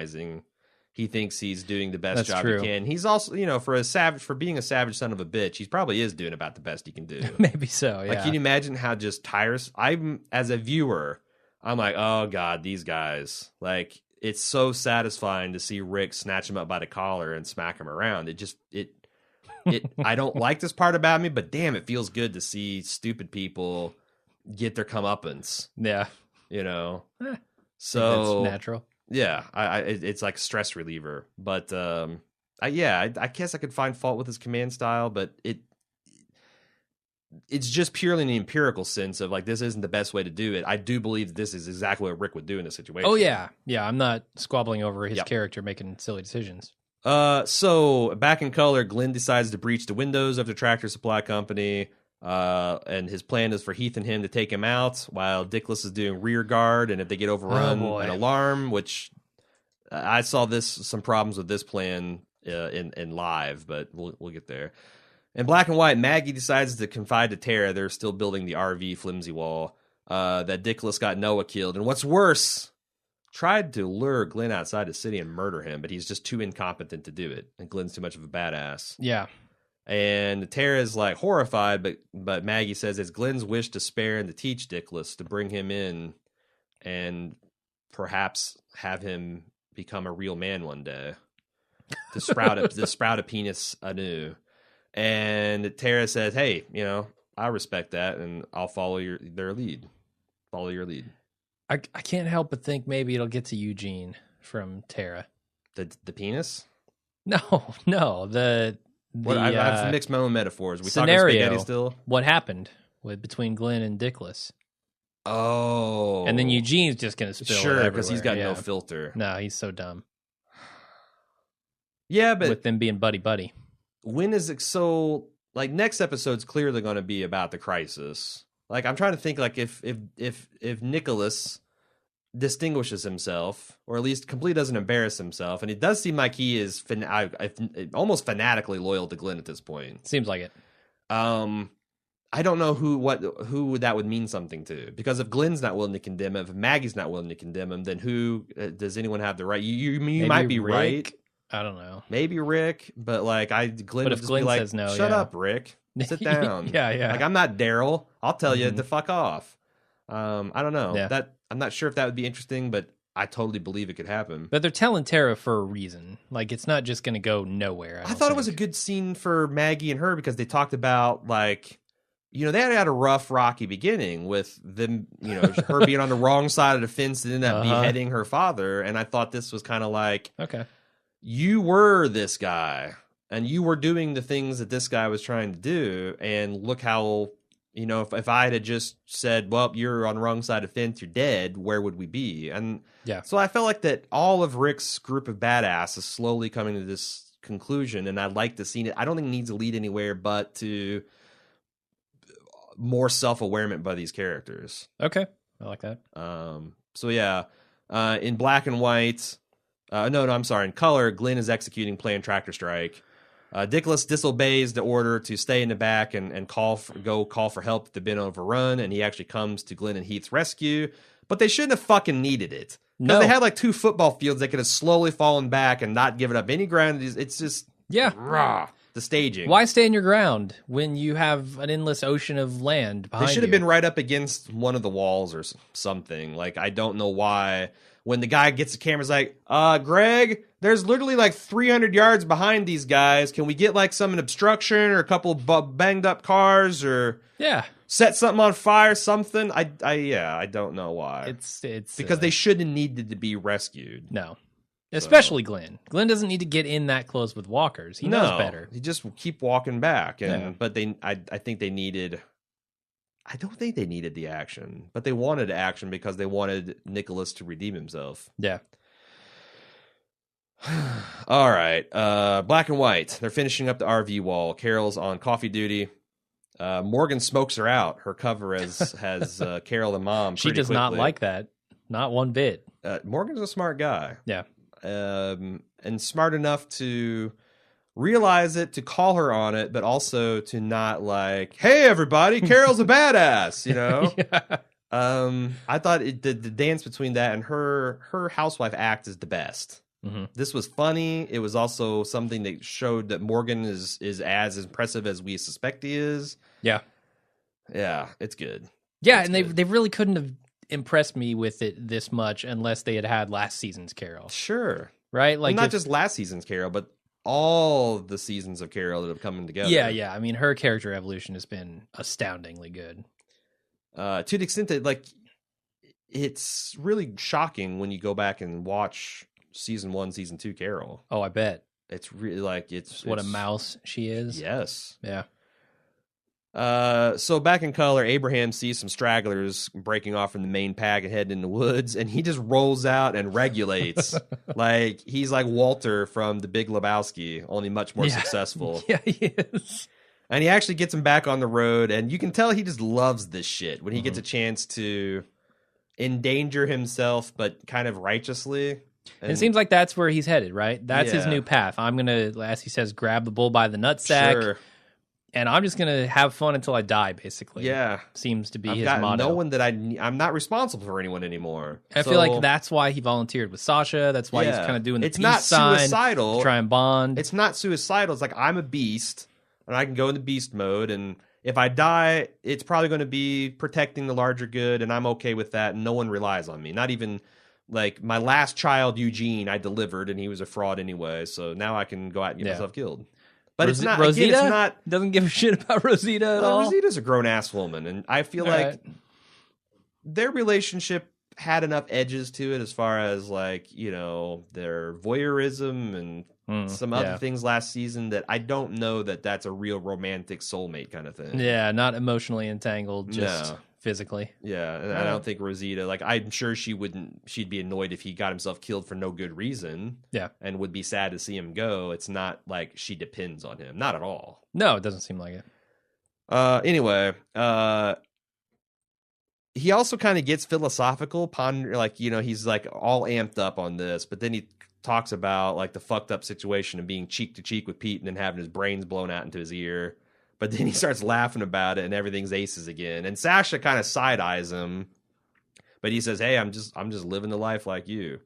patronizing. He thinks he's doing the best job true. he can. He's also, for being a savage son of a bitch, he probably is doing about the best he can do. Maybe so, yeah. Like, can you imagine how just tiresome? As a viewer, I'm like, oh God, these guys. Like, it's so satisfying to see Rick snatch him up by the collar and smack him around. I don't like this part about me, but damn, it feels good to see stupid people get their comeuppance. Yeah. So that's natural. Yeah, it's like a stress reliever. But I guess I could find fault with his command style, but it's just purely in the empirical sense of like, this isn't the best way to do it. I do believe that this is exactly what Rick would do in this situation. Oh yeah, I'm not squabbling over his character making silly decisions. So back in color, Glenn decides to breach the windows of the Tractor Supply Company. And his plan is for Heath and him to take him out while Dickless is doing rear guard. And if they get overrun, an alarm, which I saw some problems with this plan in live, but we'll get there. In black and white, Maggie decides to confide to Tara. They're still building the RV flimsy wall, that Dickless got Noah killed. And what's worse, tried to lure Glenn outside the city and murder him, but he's just too incompetent to do it. And Glenn's too much of a badass. Yeah. And Tara's like horrified, but Maggie says it's Glenn's wish to spare and to teach Dickless, to bring him in and perhaps have him become a real man one day, to sprout a penis anew. And Tara says, "Hey, I respect that, and I'll follow your lead. Follow your lead." I can't help but think maybe it'll get to Eugene from Tara. The penis? No, I have mixed my own metaphors. We scenario, talking spaghetti still? What happened between Glenn and Dickless? Oh. And then Eugene's just going to spill it everywhere. Because he's got no filter. No, he's so dumb. Yeah, but... with them being buddy-buddy. When is it so... Like, next episode's clearly going to be about the crisis. Like, I'm trying to think, like, if Nicholas distinguishes himself, or at least completely doesn't embarrass himself, and it does seem like he is almost fanatically loyal to Glenn at this point. Seems like it. I don't know who that would mean something to, because if Glenn's not willing to condemn him, if Maggie's not willing to condemn him, then who does anyone have the right? You might be Rick? right. I don't know. Maybe Rick, but like Glenn would just be like, says no, shut up, Rick. Sit down. Yeah. Like, I'm not Daryl. I'll tell you to fuck off. I don't know. Yeah. I'm not sure if that would be interesting, but I totally believe it could happen. But they're telling Tara for a reason. Like, it's not just going to go nowhere. I thought it was a good scene for Maggie and her, because they talked about, like, they had a rough, rocky beginning with them, her being on the wrong side of the fence and then beheading her father. And I thought this was kind of like, okay, you were this guy and you were doing the things that this guy was trying to do. And look how, if I had just said, well, you're on the wrong side of the fence, you're dead, where would we be? And so I felt like that all of Rick's group of badass is slowly coming to this conclusion. And I'd like to see it. I don't think it needs to lead anywhere but to more self-awareness by these characters. Okay. I like that. So yeah, in black and white, I'm sorry, in color, Glenn is executing Plan Tractor Strike. Dickless disobeys the order to stay in the back and call for help if they've been overrun, and he actually comes to Glenn and Heath's rescue. But they shouldn't have fucking needed it. Because they had like 2 football fields that could have slowly fallen back and not given up any ground. It's just rah, the staging. Why stay in your ground when you have an endless ocean of land behind you? They should have been right up against one of the walls or something. Like, I don't know why. When the guy gets the camera, he's like, Greg, there's literally like 300 yards behind these guys. Can we get like some obstruction or a couple banged up cars or set something on fire, something? I don't know why. It's because they shouldn't have needed to be rescued. No. Especially Glenn. Glenn doesn't need to get in that close with walkers. He knows better. He just keep walking back. But I think they needed... I don't think they needed the action, but they wanted action because they wanted Nicholas to redeem himself. Yeah. All right. Black and white. They're finishing up the RV wall. Carol's on coffee duty. Morgan smokes her out. Her cover has Carol the mom. She does not like that. Not one bit. Morgan's a smart guy. Yeah. And smart enough to realize it, to call her on it, but also to not like, hey, everybody, Carol's a badass, I thought the dance between that and her housewife act is the best. This was funny. It was also something that showed that Morgan is as impressive as we suspect he is. Yeah. Yeah, it's good. Yeah, It's and good. they really couldn't have impressed me with it this much unless they had last season's Carol. Sure. Right? Like Like not just last season's Carol, but all the seasons of Carol that have come together. Yeah. I mean, her character evolution has been astoundingly good. To the extent that, like, it's really shocking when you go back and watch season 1, season 2 Carol. Oh, I bet. It's really like it's What a mouse she is. Yes. Yeah. So back in color, Abraham sees some stragglers breaking off from the main pack and heading in the woods, and he just rolls out and regulates. Like he's like Walter from The Big Lebowski, only much more successful. Yeah, he is. And he actually gets him back on the road, and you can tell he just loves this shit when he gets a chance to endanger himself, but kind of righteously. And it seems like that's where he's headed, right? That's his new path. I'm going to, as he says, grab the bull by the nutsack. Sure. And I'm just going to have fun until I die, basically. Yeah. Seems to be I've his got motto. no one that I'm not responsible for anyone anymore. I feel like that's why he volunteered with Sasha. That's why he's kind of doing the it's peace not sign suicidal. to try and bond. It's not suicidal. It's like I'm a beast, and I can go into beast mode, and if I die, it's probably going to be protecting the larger good, and I'm okay with that, and no one relies on me. Not even, like, my last child, Eugene, I delivered, and he was a fraud anyway, so now I can go out and get myself killed. But it's not, Rosita again, it's not... doesn't give a shit about Rosita at all? Rosita's a grown-ass woman, and I feel like their relationship had enough edges to it as far as, like, you know, their voyeurism and some other things last season that I don't know that that's a real romantic soulmate kind of thing. Yeah, not emotionally entangled, just physically. Yeah, and I don't think Rosita, like, I'm sure she'd be annoyed if he got himself killed for no good reason. Yeah. And would be sad to see him go. It's not like she depends on him. Not at all. No, it doesn't seem like it. Anyway, he also kind of gets philosophical, like, you know, he's like all amped up on this, but then he talks about like the fucked up situation of being cheek to cheek with Pete and then having his brains blown out into his ear. But then he starts laughing about it and everything's aces again. And Sasha kind of side eyes him, but he says, "Hey, I'm just living the life like you."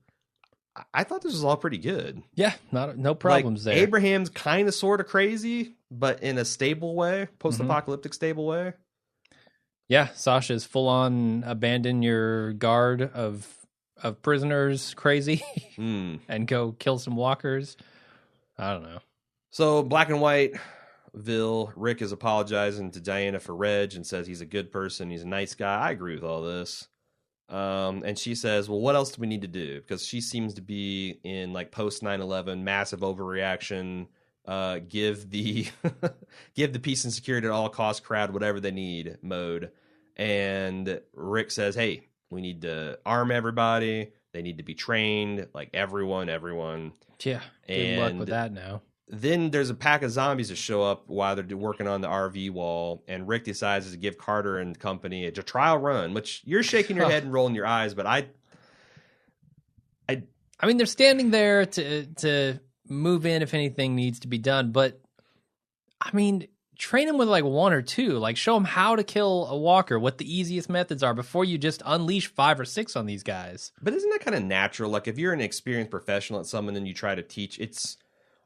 I thought this was all pretty good. Yeah, no problems like, there. Abraham's kind of sort of crazy, but in a stable way, post-apocalyptic stable way. Yeah, Sasha's full on abandon your guard of prisoners crazy and go kill some walkers. I don't know. So black and white, Rick is apologizing to Diana for Reg and says he's a good person, he's a nice guy. I agree with all this. And she says, well, what else do we need to do? Because she seems to be in like post 9/11 massive overreaction. Give the give the peace and security at all cost crowd whatever they need mode. And Rick says, hey, we need to arm everybody. They need to be trained, like everyone. Yeah, good luck with that now. Then there's a pack of zombies that show up while they're working on the RV wall, and Rick decides to give Carter and company a trial run, which you're shaking your head and rolling your eyes, but I mean, they're standing there to move in if anything needs to be done, but I mean, train them with like one or two, like show them how to kill a walker, what the easiest methods are before you just unleash 5 or 6 on these guys. But isn't that kind of natural? Like if you're an experienced professional at something and you try to teach, it's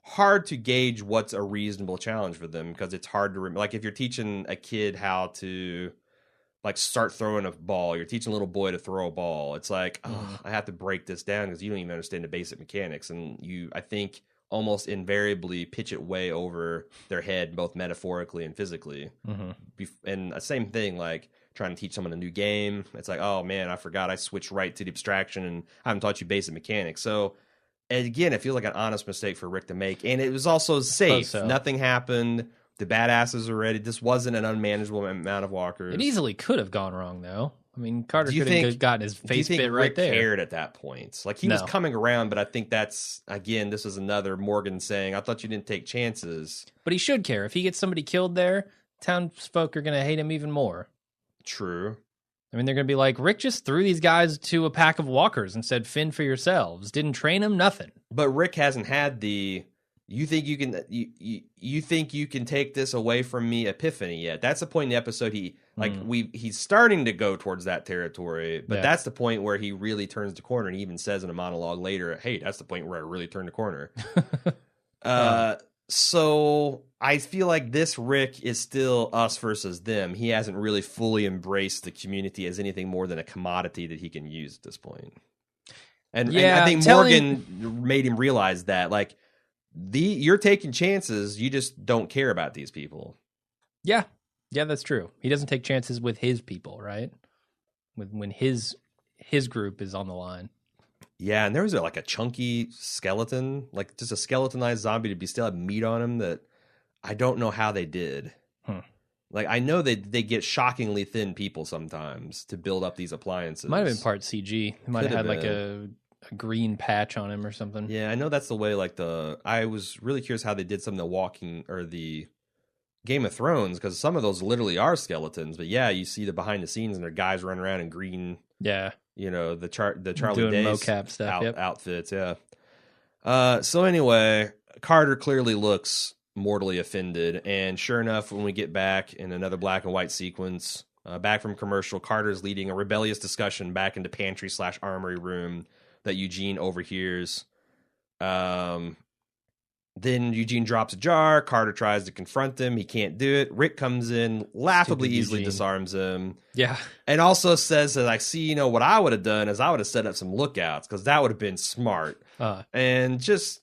hard to gauge what's a reasonable challenge for them because it's hard to like if you're teaching a kid how to like start throwing a ball, you're teaching a little boy to throw a ball. It's like, oh, I have to break this down because you don't even understand the basic mechanics, and I think almost invariably pitch it way over their head, both metaphorically and physically. And the same thing, like trying to teach someone a new game. It's like, oh man, I forgot I switched right to the abstraction and I haven't taught you basic mechanics. So again, it feels like an honest mistake for Rick to make. And it was also safe. So. Nothing happened. The badasses are ready. This wasn't an unmanageable amount of walkers. It easily could have gone wrong, though. I mean, Carter could have gotten his face bit right Rick there. Cared at that point? Like he was coming around, but I think that's, again, this is another Morgan saying, I thought you didn't take chances. But he should care. If he gets somebody killed there, townsfolk are going to hate him even more. True. I mean, they're going to be like, Rick just threw these guys to a pack of walkers and said, fend for yourselves. Didn't train them, nothing. But Rick hasn't had the, you think you can take this away from me epiphany yet. That's the point in the episode Like he's starting to go towards that territory, but Yeah. that's the point where he really turns the corner, and he even says in a monologue later, "Hey, that's the point where I really turned the corner." So I feel like this Rick is still us versus them. He hasn't really fully embraced the community as anything more than a commodity that he can use at this point. And I think Morgan made him realize that, like, you're taking chances, you just don't care about these people. Yeah. Yeah, that's true. He doesn't take chances with his people, right? When his group is on the line. Yeah, and there was like a chunky skeleton, like just a skeletonized zombie to be still have meat on him that I don't know how they did. Like, I know they get shockingly thin people sometimes to build up these appliances. Might have been part CG. He might have had like a green patch on him or something. Yeah, I know that's the way. Like I was really curious how they did some of the Walking or the Game of Thrones, because some of those literally are skeletons. But yeah, you see the behind the scenes and their guys running around in green. Yeah, you know, the Charlie doing Day mocap stuff, outfits. Yeah. So anyway, Carter clearly looks mortally offended, and sure enough, when we get back in another black and white sequence, back from commercial, Carter's leading a rebellious discussion back into pantry/armory room that Eugene overhears. Then Eugene drops a jar. Carter tries to confront him. He can't do it. Rick comes in, laughably easily disarms him. Yeah. And also says that, I see, you know, what I would have done is I would have set up some lookouts, because that would have been smart. And just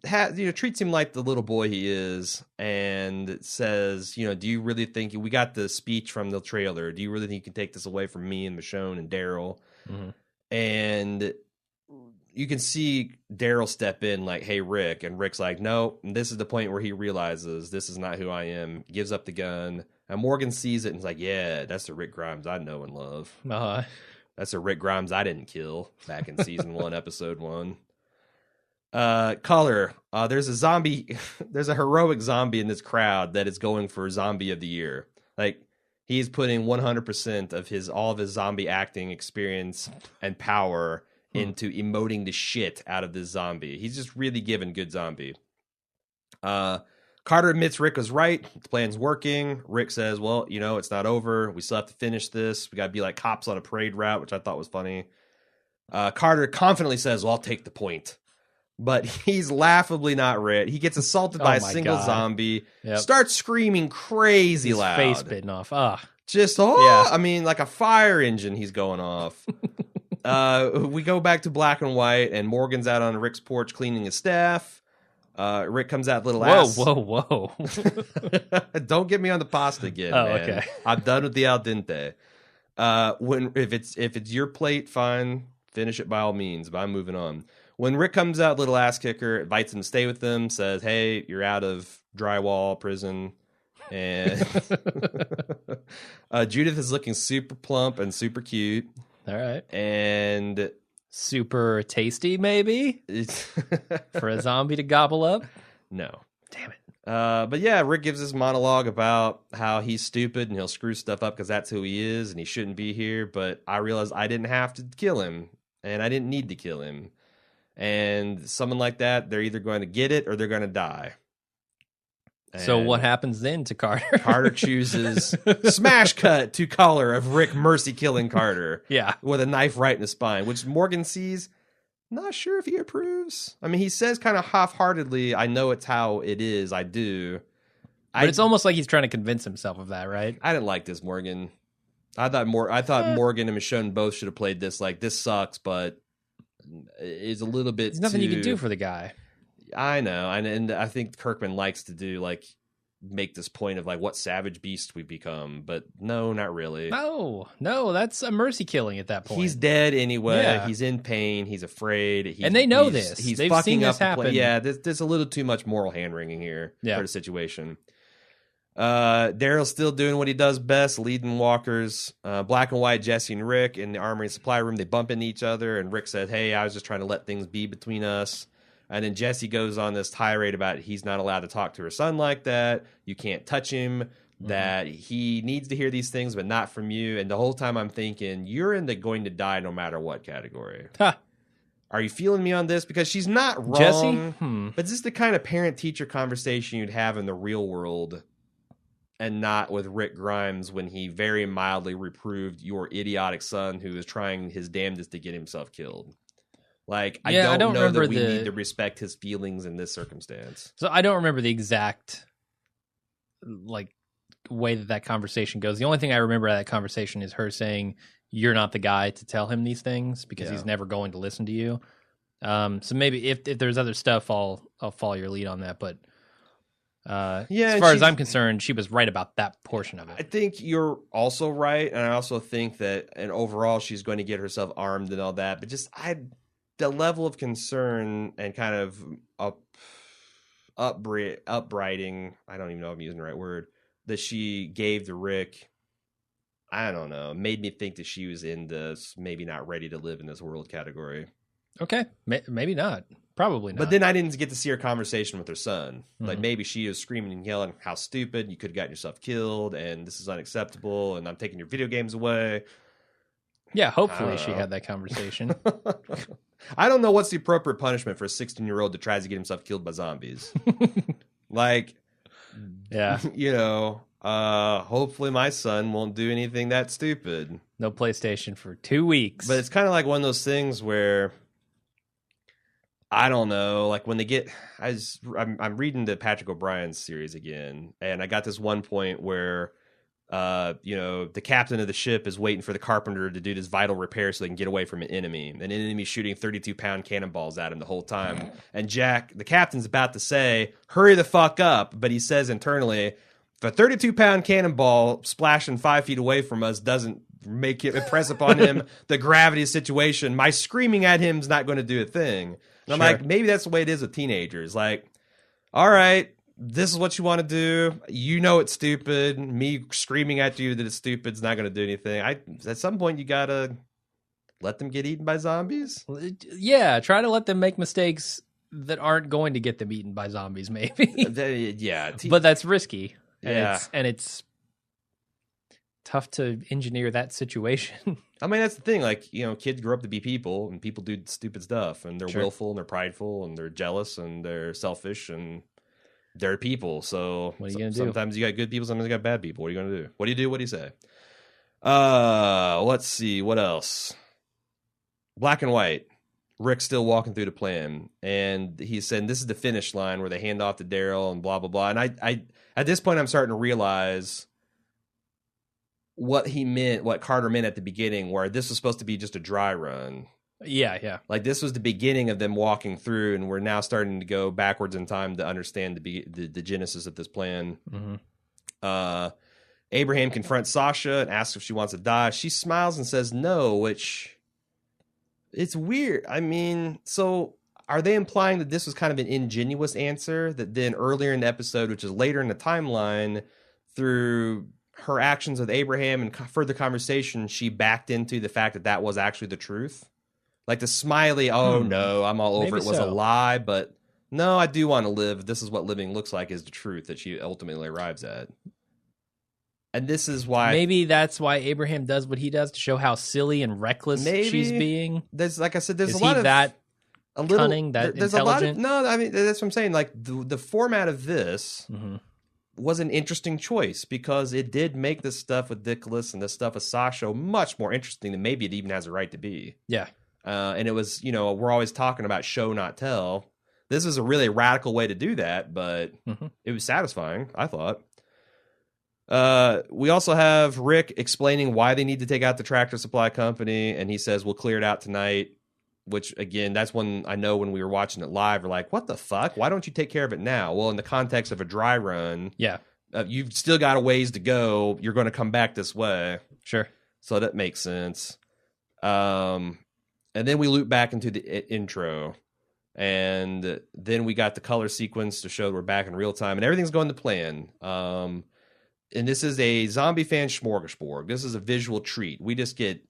treats him like the little boy he is, and says, you know, do you really think we got the speech from the trailer? Do you really think you can take this away from me and Michonne and Daryl? And you can see Daryl step in like, hey, Rick. And Rick's like, no. And this is the point where he realizes this is not who I am. Gives up the gun. And Morgan sees it and is like, yeah, that's the Rick Grimes I know and love. That's the Rick Grimes I didn't kill back in season 1, episode 1. Color. There's a zombie. There's a heroic zombie in this crowd that is going for Zombie of the Year. Like, he's putting 100% of all of his zombie acting experience and power into emoting the shit out of this zombie. He's just really giving good zombie. Carter admits Rick was right. The plan's working. Rick says, well, you know, it's not over. We still have to finish this. We got to be like cops on a parade route, which I thought was funny. Carter confidently says, well, I'll take the point. But he's laughably not right. He gets assaulted by a single zombie, starts screaming crazy loud. Face bitten off. Just, I mean, like a fire engine he's going off. We go back to black and white, and Morgan's out on Rick's porch cleaning his staff. Rick comes out ass. Whoa. Don't get me on the pasta again, man. Okay. I'm done with the al dente. If it's your plate, fine. Finish it by all means, but I'm moving on. When Rick comes out, little ass kicker, invites him to stay with them, says, hey, you're out of drywall prison. And Judith is looking super plump and super cute. All right. And super tasty, maybe? For a zombie to gobble up? No. Damn it. But yeah, Rick gives this monologue about how he's stupid and he'll screw stuff up because that's who he is and he shouldn't be here. But I realized I didn't have to kill him and I didn't need to kill him. And someone like that, they're either going to get it or they're going to die. So what happens then to Carter? Carter chooses smash cut to color of Rick mercy killing Carter. Yeah. With a knife right in the spine, which Morgan sees. Not sure if he approves. I mean, he says kind of half-heartedly, I know it's how it is. I do. But it's almost like he's trying to convince himself of that, right? I didn't like this, Morgan. I thought Morgan and Michonne both should have played this like, this sucks, but it's a little bit There's nothing you can do for the guy. I know, and I think Kirkman likes to do like make this point of like what savage beast we've become, but no, not really. No, that's a mercy killing at that point. He's dead anyway. Yeah. He's in pain. He's afraid. And they know this. They've fucking seen this happen. Yeah, there's a little too much moral hand wringing here for the situation. Daryl's still doing what he does best, leading walkers. Black and white, Jesse and Rick in the armory and supply room. They bump into each other, and Rick said, "Hey, I was just trying to let things be between us." And then Jesse goes on this tirade about he's not allowed to talk to her son like that. You can't touch him. That he needs to hear these things, but not from you. And the whole time I'm thinking, you're in the going to die no matter what category. Are you feeling me on this? Because she's not wrong. Jesse? But this is the kind of parent-teacher conversation you'd have in the real world. and not with Rick Grimes when he very mildly reproved your idiotic son who is trying his damnedest to get himself killed. Like, Yeah, I don't know that we the- need to respect his feelings in this circumstance. So I don't remember the exact like way that conversation goes. The only thing I remember at that conversation is her saying, "You're not the guy to tell him these things because he's never going to listen to you." So maybe if there's other stuff, I'll follow your lead on that. But as far as I'm concerned, she was right about that portion of it. I think you're also right, and I also think that, and overall, she's going to get herself armed and all that. But just the level of concern and kind of upbraiding, I don't even know if I'm using the right word, that she gave to Rick, I don't know, made me think that she was in this maybe not ready to live in this world category. Okay, maybe not. Probably not. But then I didn't get to see her conversation with her son. Like, maybe she is screaming and yelling, how stupid, you could have gotten yourself killed, and this is unacceptable, and I'm taking your video games away. Yeah, hopefully she had that conversation. I don't know what's the appropriate punishment for a 16-year-old that tries to get himself killed by zombies. Like, yeah, you know, hopefully my son won't do anything that stupid. No PlayStation for 2 weeks. But it's kind of like one of those things where, I don't know, like when they get, I'm reading the Patrick O'Brien series again, and I got this one point where, the captain of the ship is waiting for the carpenter to do this vital repair so they can get away from an enemy. An enemy shooting 32-pound cannonballs at him the whole time. And Jack, the captain's about to say, hurry the fuck up, but he says internally, if a 32-pound cannonball splashing 5 feet away from us doesn't make it impress upon him the gravity of the situation, my screaming at him is not going to do a thing. And I'm like, maybe that's the way it is with teenagers. Like, all right, this is what you want to do. You know it's stupid. Me screaming at you that it's stupid is not going to do anything. At some point, you got to let them get eaten by zombies. Yeah, try to let them make mistakes that aren't going to get them eaten by zombies, maybe. Yeah. But that's risky. Yeah. And it's tough to engineer that situation. I mean, that's the thing. Like, kids grow up to be people, and people do stupid stuff, and they're willful, and they're prideful, and they're jealous, and they're selfish, and they're people. So what are you gonna do? Sometimes you got good people, sometimes you got bad people. What are you going to do? What do you do? What do you say? Let's see. What else? Black and white. Rick's still walking through the plan, and he's saying this is the finish line where they hand off to Daryl and blah, blah, blah. And I at this point, I'm starting to realize what he meant, what Carter meant at the beginning, where this was supposed to be just a dry run. Yeah. Like, this was the beginning of them walking through, and we're now starting to go backwards in time to understand the genesis of this plan. Mm-hmm. Abraham confronts Sasha and asks if she wants to die. She smiles and says no, which it's weird. I mean, so are they implying that this was kind of an ingenuous answer that then earlier in the episode, which is later in the timeline, through her actions with Abraham and further conversation, she backed into the fact that that was actually the truth? Like the smiley, oh no, I'm all over Maybe it was so. a lie, but no, I do want to live. This is what living looks like, is the truth that she ultimately arrives at. And this is why... Maybe that's why Abraham does what he does, to show how silly and reckless she's being. There's, like I said, there's is a lot he of... that a little, cunning, that there's intelligent? A lot of, no, I mean, that's what I'm saying. Like, the format of this was an interesting choice, because it did make this stuff with Nicholas and this stuff with Sasha much more interesting than maybe it even has a right to be. Yeah. And it was, we're always talking about show, not tell. This is a really radical way to do that, but it was satisfying, I thought. We also have Rick explaining why they need to take out the Tractor Supply Company, and he says, we'll clear it out tonight, which, again, that's when I know when we were watching it live, we're like, what the fuck? Why don't you take care of it now? Well, in the context of a dry run, you've still got a ways to go. You're going to come back this way. Sure. So that makes sense. And then we loop back into the intro, and then we got the color sequence to show we're back in real time, and everything's going to plan. And this is a zombie fan smorgasbord. This is a visual treat. We just get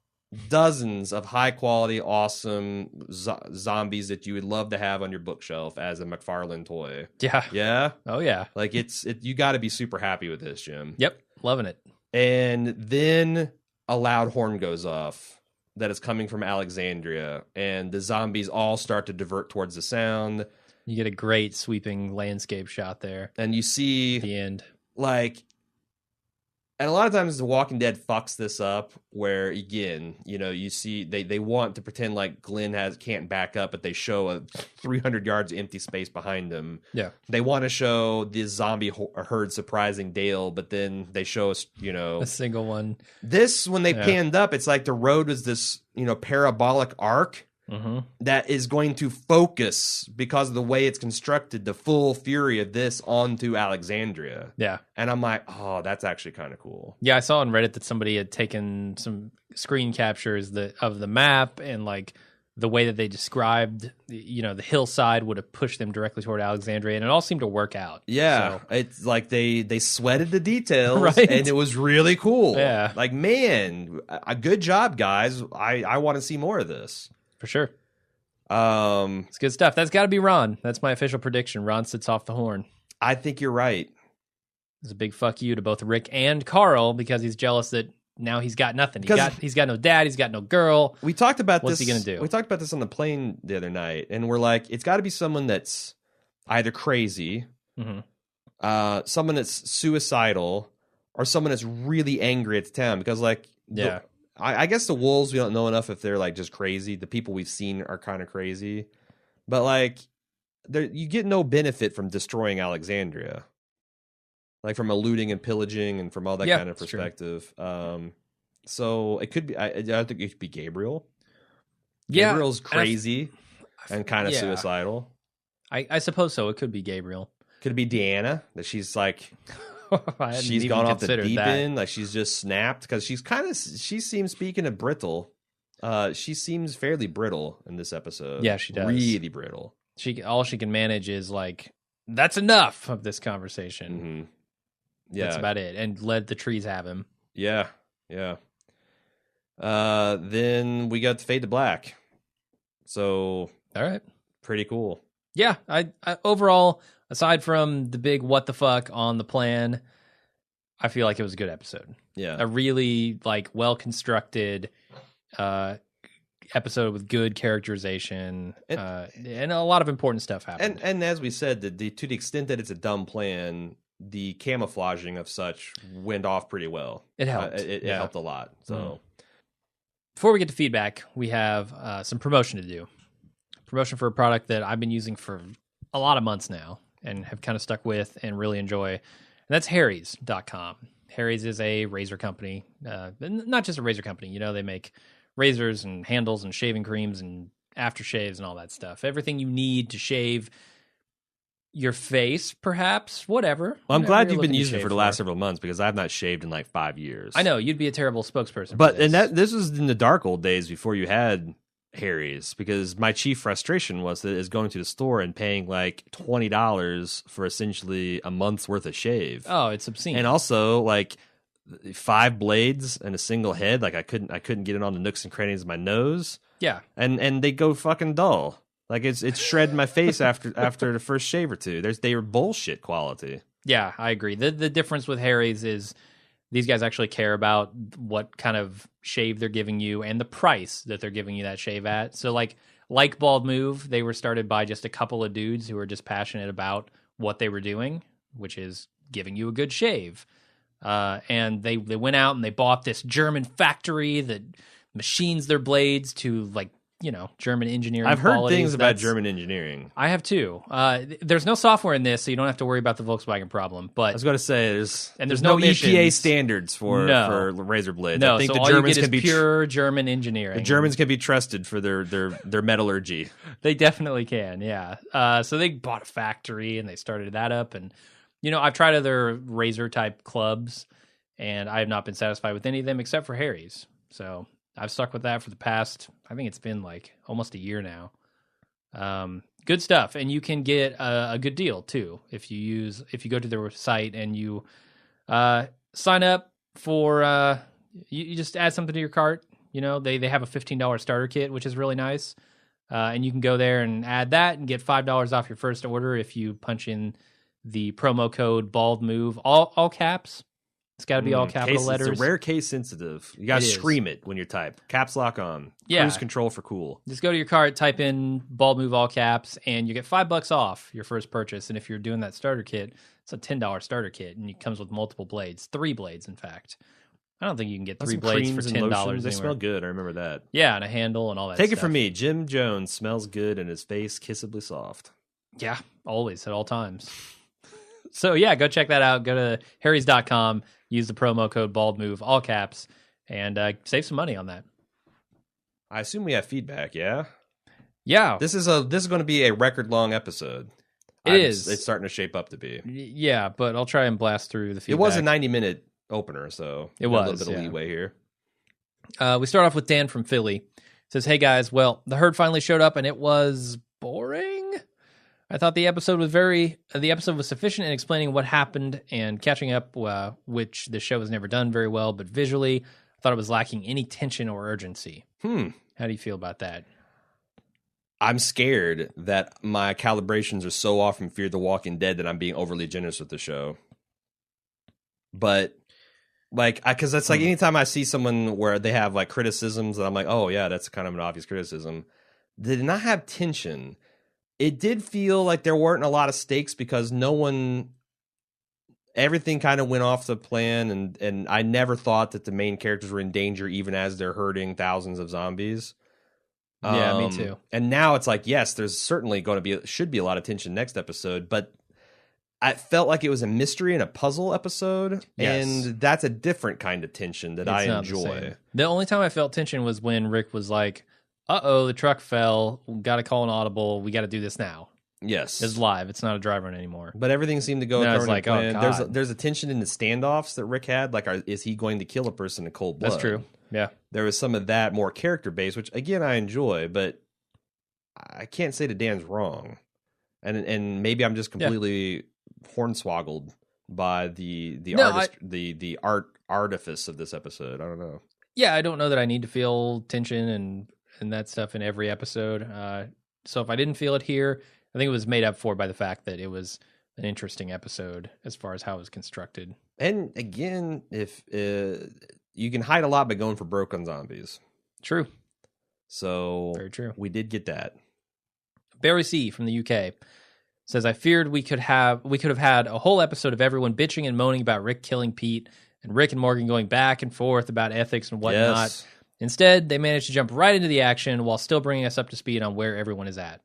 dozens of high quality, awesome zombies that you would love to have on your bookshelf as a McFarlane toy. Yeah. Yeah. Oh yeah. Like you got to be super happy with this, Jim. Yep. Loving it. And then a loud horn goes off that is coming from Alexandria, and the zombies all start to divert towards the sound. You get a great sweeping landscape shot there. And you see at the end. Like, And a lot of times The Walking Dead fucks this up where, again, you see they want to pretend like Glenn can't back up, but they show a 300 yards empty space behind him. Yeah. They want to show the zombie herd surprising Dale, but then they show us, a single one. This, when they panned up, it's like the road was this, parabolic arc. That is going to focus, because of the way it's constructed, the full fury of this onto Alexandria. Yeah. And I'm like, oh, that's actually kind of cool. Yeah, I saw on Reddit that somebody had taken some screen captures of the map, and like the way that they described, the hillside would have pushed them directly toward Alexandria, and it all seemed to work out. Yeah, so. It's like they sweated the details, right? And it was really cool. Yeah. Like, man, a good job, guys. I want to see more of this. For sure. It's good stuff. That's got to be Ron. That's my official prediction. Ron sits off the horn. I think you're right. It's a big fuck you to both Rick and Carl, because he's jealous that now he's got nothing. He's got no dad. He's got no girl. We talked about What's he gonna do? We talked about this on the plane the other night, and we're like, it's got to be someone that's either crazy, someone that's suicidal, or someone that's really angry at the town. Because, like, I guess the wolves, we don't know enough if they're like just crazy. The people we've seen are kind of crazy, but like, you get no benefit from destroying Alexandria, like from looting and pillaging and from all that kind of perspective. So it could be. I think it could be Gabriel. Yeah, Gabriel's crazy and kind of suicidal. I suppose so. It could be Gabriel. Could it be Deanna? That she's like. She's gone off the deep end, like she's just snapped, because she seems, speaking of brittle, she seems fairly brittle in this episode. Yeah, she does. Really brittle. All she can manage is like, that's enough of this conversation. Yeah, that's about it, and let the trees have him. Yeah. Then we got the Fade to Black. So all right, pretty cool. Yeah, I overall, aside from the big what the fuck on the plan, I feel like it was a good episode. Yeah. A really like well constructed episode with good characterization, and a lot of important stuff happened. And as we said, to the extent that it's a dumb plan, the camouflaging of such went off pretty well. It helped. It helped a lot. So before we get to feedback, we have some promotion to do. Promotion for a product that I've been using for a lot of months now and have kind of stuck with and really enjoy. And that's Harry's.com. Harry's is a razor company. Not just a razor company. They make razors and handles and shaving creams and aftershaves and all that stuff. Everything you need to shave your face, perhaps, whatever. Well, I'm glad you've been using it for the last several months, because I've not shaved in like 5 years. I know, you'd be a terrible spokesperson. But this was in the dark old days before you had Harry's, because my chief frustration is going to the store and paying like $20 for essentially a month's worth of shave. Oh, it's obscene. And also like 5 blades and a single head. Like I couldn't get it on the nooks and crannies of my nose. Yeah. And they go fucking dull. Like it's shredding my face after the first shave or two. They were bullshit quality. Yeah, I agree. The difference with Harry's is these guys actually care about what kind of shave they're giving you and the price that they're giving you that shave at. So like Bald Move, they were started by just a couple of dudes who were just passionate about what they were doing, which is giving you a good shave. And they went out and they bought this German factory that machines their blades to like, German engineering. I've heard qualities. things about German engineering. I have too. There's no software in this, so you don't have to worry about the Volkswagen problem. But I was going to say there's no emissions. EPA standards for razor blades. No, I think so the all Germans you get can is be pure German engineering. The Germans can be trusted for their metallurgy. They definitely can. Yeah. So they bought a factory and they started that up, and I've tried other razor type clubs, and I have not been satisfied with any of them except for Harry's. So I've stuck with that for the past, I think it's been like almost a year now. Good stuff. And you can get a good deal too. If you go to their site and you sign up for, you just add something to your cart. They have a $15 starter kit, which is really nice. And you can go there and add that and get $5 off your first order if you punch in the promo code BaldMove, all caps, It's got to be all capital letters. It's a rare case sensitive. You got to It is. scream it when you type. Caps lock on. Yeah. Cruise control for cool. Just go to your cart, type in Bald Move all caps, and you get $5 off your first purchase. And if you're doing that starter kit, it's a $10 starter kit, and it comes with multiple blades, 3 blades, in fact. I don't think you can get 3 blades for $10. They smell good. I remember that. Yeah, and a handle and all that Take stuff. it from me. Jim Jones smells good and his face kissably soft. Yeah, always, at all times. So, yeah, go check that out. Go to harrys.com, use the promo code BaldMove, all caps, and save some money on that. I assume we have feedback, yeah? Yeah. This is going to be a record-long episode. It is. It's starting to shape up to be. Yeah, but I'll try and blast through the feedback. It was a 90-minute opener, so it was a little bit of leeway here. We start off with Dan from Philly. Says, hey guys, well, the herd finally showed up and it was boring. I thought the episode was sufficient in explaining what happened and catching up, which the show has never done very well, but visually, I thought it was lacking any tension or urgency. How do you feel about that? I'm scared that my calibrations are so off from Fear the Walking Dead that I'm being overly generous with the show. But because that's like anytime I see someone where they have like criticisms that I'm like, oh yeah, that's kind of an obvious criticism. They did not have tension. It did feel like there weren't a lot of stakes because everything kind of went off the plan, and I never thought that the main characters were in danger even as they're herding thousands of zombies. Yeah, me too. And now it's like, yes, there's certainly should be a lot of tension next episode, but I felt like it was a mystery and a puzzle episode, and that's a different kind of tension that I enjoy. The only time I felt tension was when Rick was like, uh-oh, the truck fell, we got to call an audible, we got to do this now. Yes. It's live, it's not a dry run anymore. But everything seemed to go according to plan. Oh, there's a tension in the standoffs that Rick had, like is he going to kill a person in cold blood? That's true, yeah. There was some of that more character-based, which, again, I enjoy, but I can't say that Dan's wrong. And maybe I'm just completely hornswoggled by the artifice of this episode. I don't know. Yeah, I don't know that I need to feel tension and that stuff in every episode. So if I didn't feel it here, I think it was made up for by the fact that it was an interesting episode as far as how it was constructed. And again, if you can hide a lot by going for broke on zombies. True. So very true. We did get that. Barry C from the UK says, I feared we could have had a whole episode of everyone bitching and moaning about Rick killing Pete and Rick and Morgan going back and forth about ethics and whatnot. Yes. Instead, they managed to jump right into the action while still bringing us up to speed on where everyone is at.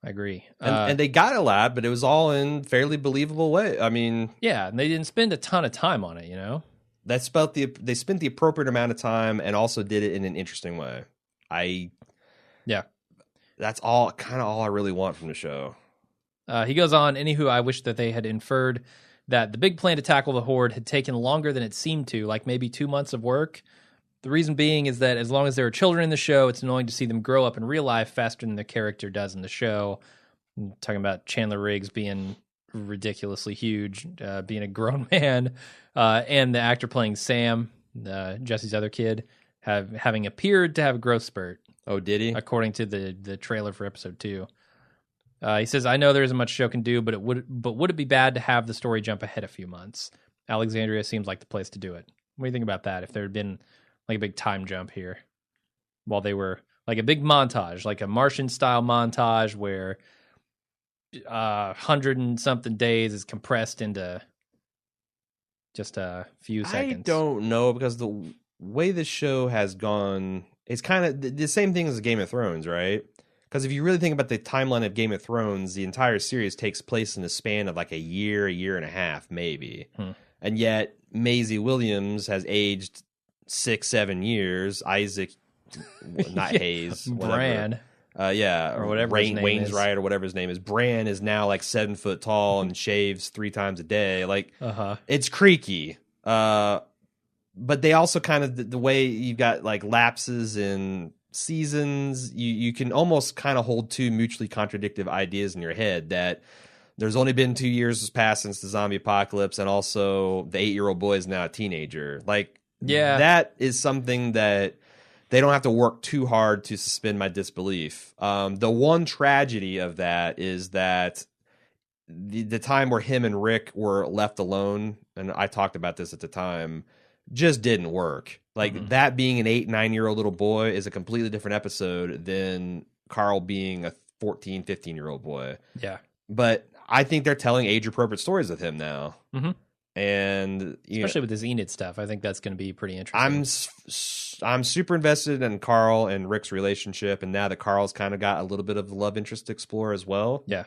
I agree. And they got a lot, but it was all in fairly believable way. I mean... Yeah, and they didn't spend a ton of time on it, you know? They spent the appropriate amount of time and also did it in an interesting way. Yeah. That's kind of all I really want from the show. He goes on, anywho, I wish that they had inferred that the big plan to tackle the Horde had taken longer than it seemed to, like maybe 2 months of work. The reason being is that as long as there are children in the show, it's annoying to see them grow up in real life faster than the character does in the show. I'm talking about Chandler Riggs being ridiculously huge, being a grown man, and the actor playing Sam, Jesse's other kid, having appeared to have a growth spurt. Oh, did he? According to the trailer for episode 2. He says, I know there isn't much show can do, but would it be bad to have the story jump ahead a few months? Alexandria seems like the place to do it. What do you think about that? If there had been like a big time jump here while they were like a big montage, like a Martian style montage where 100 and something days is compressed into just a few seconds. I don't know, because the way this show has gone, it's kind of the same thing as Game of Thrones, right? Because if you really think about the timeline of Game of Thrones, the entire series takes place in the span of like a year and a half, maybe. And yet Maisie Williams has aged 6-7 years. Isaac, not Hayes, Bran, or whatever Wayne's Wright or whatever his name is. Bran is now like 7 foot tall and shaves 3 times a day. Like it's creaky. But they also kind of the way you've got like lapses in seasons, you can almost kind of hold two mutually contradictory ideas in your head, that there's only been 2 years passed since the zombie apocalypse, and also the 8-year-old boy is now a teenager. Like, yeah, that is something that they don't have to work too hard to suspend my disbelief. The one tragedy of that is that the time where him and Rick were left alone, and I talked about this at the time, just didn't work. Like that being an 8-9-year-old little boy is a completely different episode than Carl being a 14, 15-year-old boy. Yeah. But I think they're telling age appropriate stories with him now. And especially with this Enid stuff, I think that's going to be pretty interesting. I'm super invested in Carl and Rick's relationship, and now that Carl's kind of got a little bit of the love interest to explore as well. Yeah.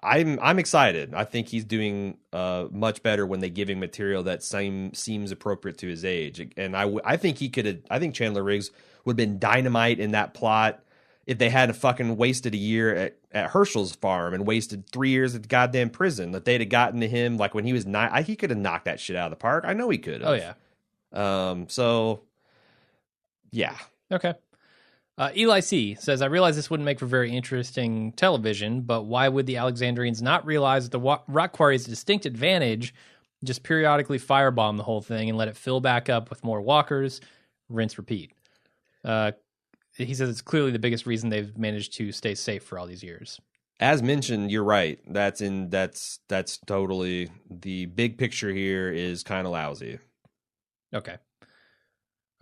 I'm excited. I think he's doing much better when they give him material that seems appropriate to his age. And I think I think Chandler Riggs would have been dynamite in that plot if they hadn't fucking wasted a year at Herschel's farm and wasted 3 years at the goddamn prison. That they'd have gotten to him like when he was 9. He could have knocked that shit out of the park. I know he could have. Oh yeah. So yeah. Okay. Eli C. says, I realize this wouldn't make for very interesting television, but why would the Alexandrians not realize that the rock quarry is a distinct advantage, just periodically firebomb the whole thing and let it fill back up with more walkers, rinse, repeat? He says it's clearly the biggest reason they've managed to stay safe for all these years. As mentioned, you're right. That's totally the big picture here is kind of lousy. Okay.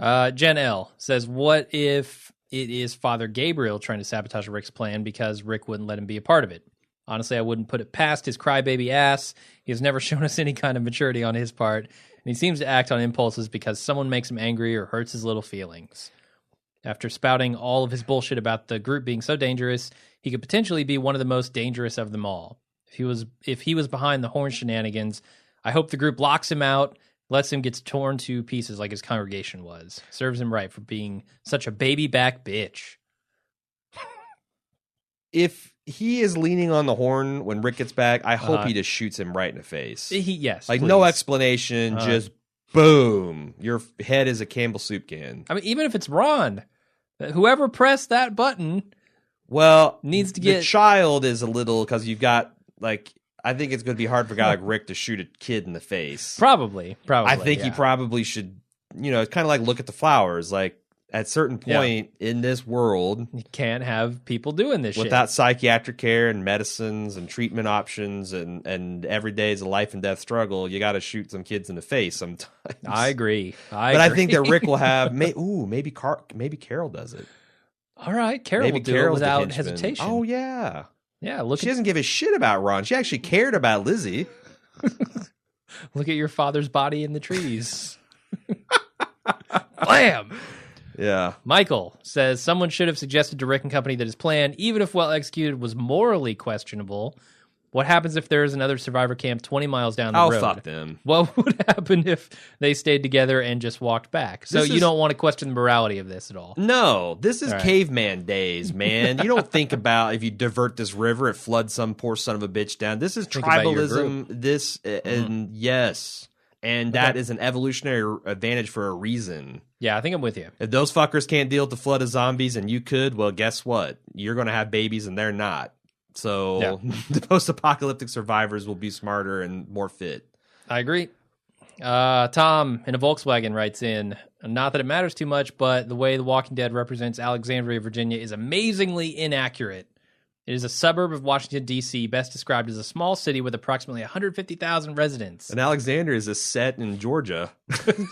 Jen L. says, what if it is Father Gabriel trying to sabotage Rick's plan because Rick wouldn't let him be a part of it? Honestly, I wouldn't put it past his crybaby ass. He has never shown us any kind of maturity on his part, and he seems to act on impulses because someone makes him angry or hurts his little feelings. After spouting all of his bullshit about the group being so dangerous, he could potentially be one of the most dangerous of them all. If he was behind the horn shenanigans, I hope the group locks him out, lets him get torn to pieces like his congregation was. Serves him right for being such a baby back bitch. If he is leaning on the horn when Rick gets back, I hope he just shoots him right in the face. Yes, like please. No explanation, just boom. Your head is a Campbell soup can. I mean, even if it's Ron, whoever pressed that button, needs to get. The child is a little because you've got like. I think it's going to be hard for a guy like Rick to shoot a kid in the face. Probably. I think he probably should. It's kind of like look at the flowers. Like at a certain point in this world, you can't have people doing this without shit. psychiatric care and medicines and treatment options and every day is a life and death struggle. You got to shoot some kids in the face sometimes. I agree. I think that Rick will have. Maybe Carol does it. All right, Carol will do it without hesitation. Oh yeah. Yeah, she doesn't give a shit about Ron. She actually cared about Lizzie. Look at your father's body in the trees. Blam! Yeah. Michael says, someone should have suggested to Rick and company that his plan, even if well executed, was morally questionable. What happens if there is another survivor camp 20 miles down the road? Oh, fuck them. What would happen if they stayed together and just walked back? So you don't want to question the morality of this at all? No, this is caveman days, man. You don't think about if you divert this river, it floods some poor son of a bitch down. This is tribalism. And yes. And that is an evolutionary advantage for a reason. Yeah, I think I'm with you. If those fuckers can't deal with the flood of zombies and you could, well, guess what? You're going to have babies and they're not. So the post-apocalyptic survivors will be smarter and more fit. I agree. Tom in a Volkswagen writes in, not that it matters too much, but the way The Walking Dead represents Alexandria, Virginia is amazingly inaccurate. It is a suburb of Washington, D.C., best described as a small city with approximately 150,000 residents. And Alexandria is a set in Georgia.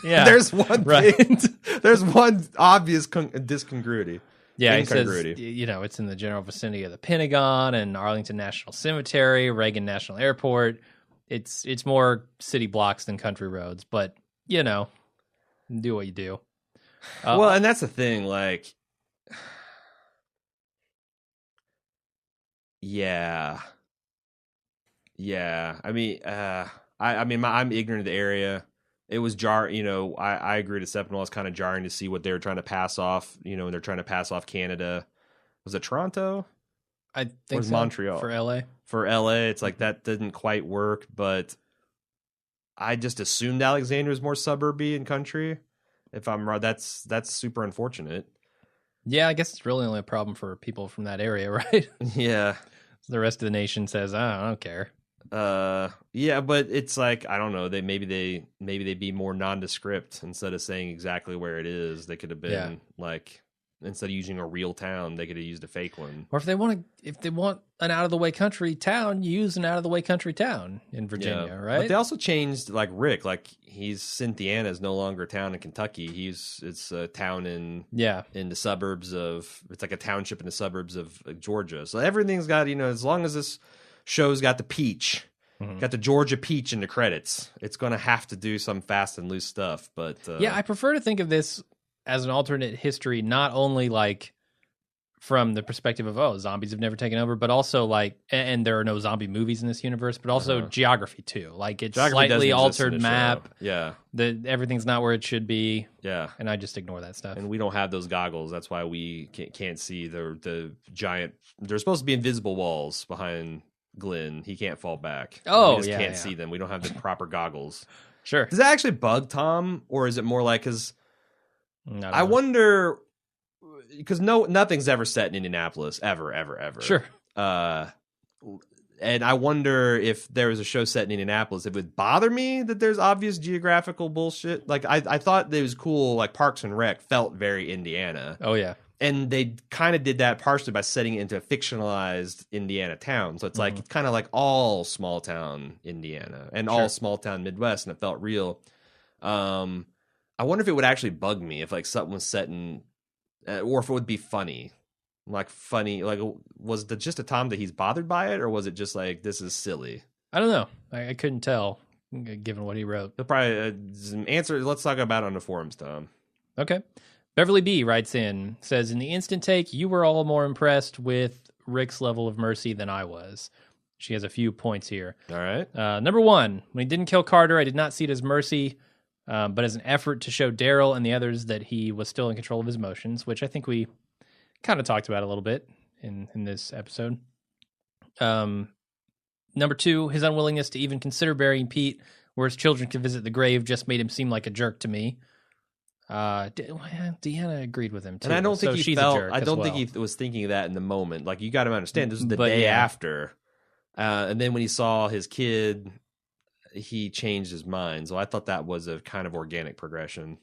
Yeah, there's one there's one obvious discongruity. Yeah, he says, it's in the general vicinity of the Pentagon and Arlington National Cemetery, Reagan National Airport. It's more city blocks than country roads, but, do what you do. Well, and that's the thing, like, yeah. I mean, I'm ignorant of the area. It was I agree to Sepinwall. It's kind of jarring to see what they were trying to pass off, when they're trying to pass off Canada. Was it Toronto? I think so. Montreal. For LA. For LA, it's like that didn't quite work, but I just assumed Alexandria was more suburby and country. If I'm wrong, that's super unfortunate. Yeah, I guess it's really only a problem for people from that area, right? Yeah. The rest of the nation says, I don't care. Yeah, but it's like, I don't know, maybe they be more nondescript instead of saying exactly where it is. They could have been like Instead of using a real town, they could have used a fake one. Or if they want an out of the way country town, use an out of the way country town in Virginia, right? But they also changed like Rick, like Cynthiana is no longer a town in Kentucky. It's a town in the suburbs of, it's like a township in the suburbs of Georgia. So everything's got, as long as this show's got the peach, got the Georgia peach in the credits, it's going to have to do some fast and loose stuff. But I prefer to think of this as an alternate history, not only like from the perspective of, zombies have never taken over, but also like, and there are no zombie movies in this universe, but also geography too. Like it's geography slightly altered map. Show. Yeah. Everything's not where it should be. Yeah. And I just ignore that stuff. And we don't have those goggles. That's why we can't see the giant, there's supposed to be invisible walls behind Glenn. He can't fall back. We just can't see them. We don't have the proper goggles. Sure. Does that actually bug Tom? Or is it more like, because I wonder, because nothing's ever set in Indianapolis, ever. Sure. And I wonder if there was a show set in Indianapolis, it would bother me that there's obvious geographical bullshit. Like, I thought it was cool, like Parks and Rec felt very Indiana. Oh, yeah. And they kind of did that partially by setting it into a fictionalized Indiana town. So it's like, it's kind of like all small town Indiana and all small town Midwest, and it felt real. I wonder if it would actually bug me if like something was set in, or if it would be funny. Like, was it just a Tom that he's bothered by it, or was it just like, this is silly? I don't know. I couldn't tell, given what he wrote. He'll probably answer. Let's talk about it on the forums, Tom. Okay. Beverly B writes in, says, in the instant take, you were all more impressed with Rick's level of mercy than I was. She has a few points here. All right. Number one, when he didn't kill Carter, I did not see it as mercy, but as an effort to show Daryl and the others that he was still in control of his emotions, which I think we kind of talked about a little bit in this episode. Number two, his unwillingness to even consider burying Pete, where his children could visit the grave, just made him seem like a jerk to me. Deanna agreed with him too, and I don't think he felt. I don't think he he was thinking of that in the moment. Like, you got to understand, this was the day after, and then when he saw his kid, he changed his mind. So I thought that was a kind of organic progression.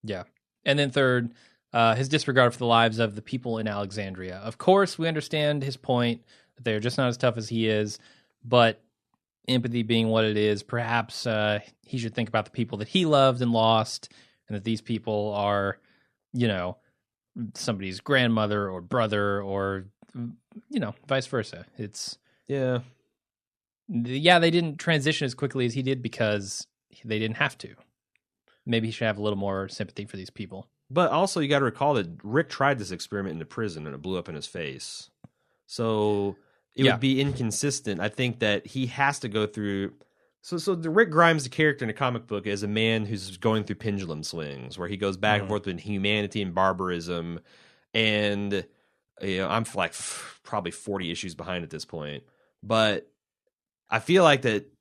Yeah, and then third, his disregard for the lives of the people in Alexandria. Of course, we understand his point that they're just not as tough as he is, but empathy being what it is, perhaps he should think about the people that he loved and lost, and that these people are, somebody's grandmother or brother or, vice versa. It's... Yeah, they didn't transition as quickly as he did because they didn't have to. Maybe he should have a little more sympathy for these people. But also, you got to recall that Rick tried this experiment in the prison and it blew up in his face. So it would be inconsistent. I think that he has to go through... So the Rick Grimes, the character in the comic book, is a man who's going through pendulum swings, where he goes back and forth between humanity and barbarism. And I'm like probably 40 issues behind at this point. But I feel like that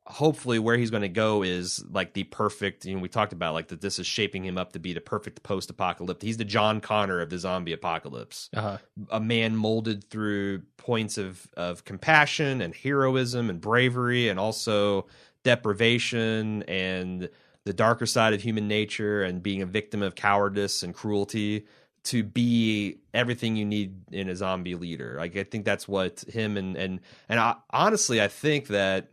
hopefully where he's going to go is like the perfect, we talked about like that this is shaping him up to be the perfect post-apocalypse. He's the John Connor of the zombie apocalypse. A man molded through points of compassion and heroism and bravery, and also deprivation and the darker side of human nature, and being a victim of cowardice and cruelty, to be everything you need in a zombie leader. Like, I think that's what him and honestly, I think that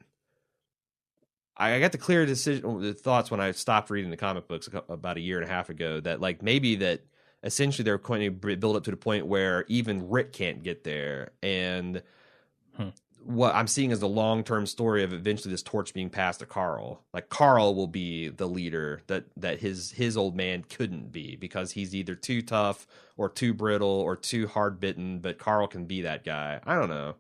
I got the clear thoughts when I stopped reading the comic books about a year and a half ago, that like maybe that essentially they're going to build up to the point where even Rick can't get there. And what I'm seeing is the long-term story of eventually this torch being passed to Carl. Like, Carl will be the leader that his old man couldn't be, because he's either too tough or too brittle or too hard-bitten, but Carl can be that guy. I don't know.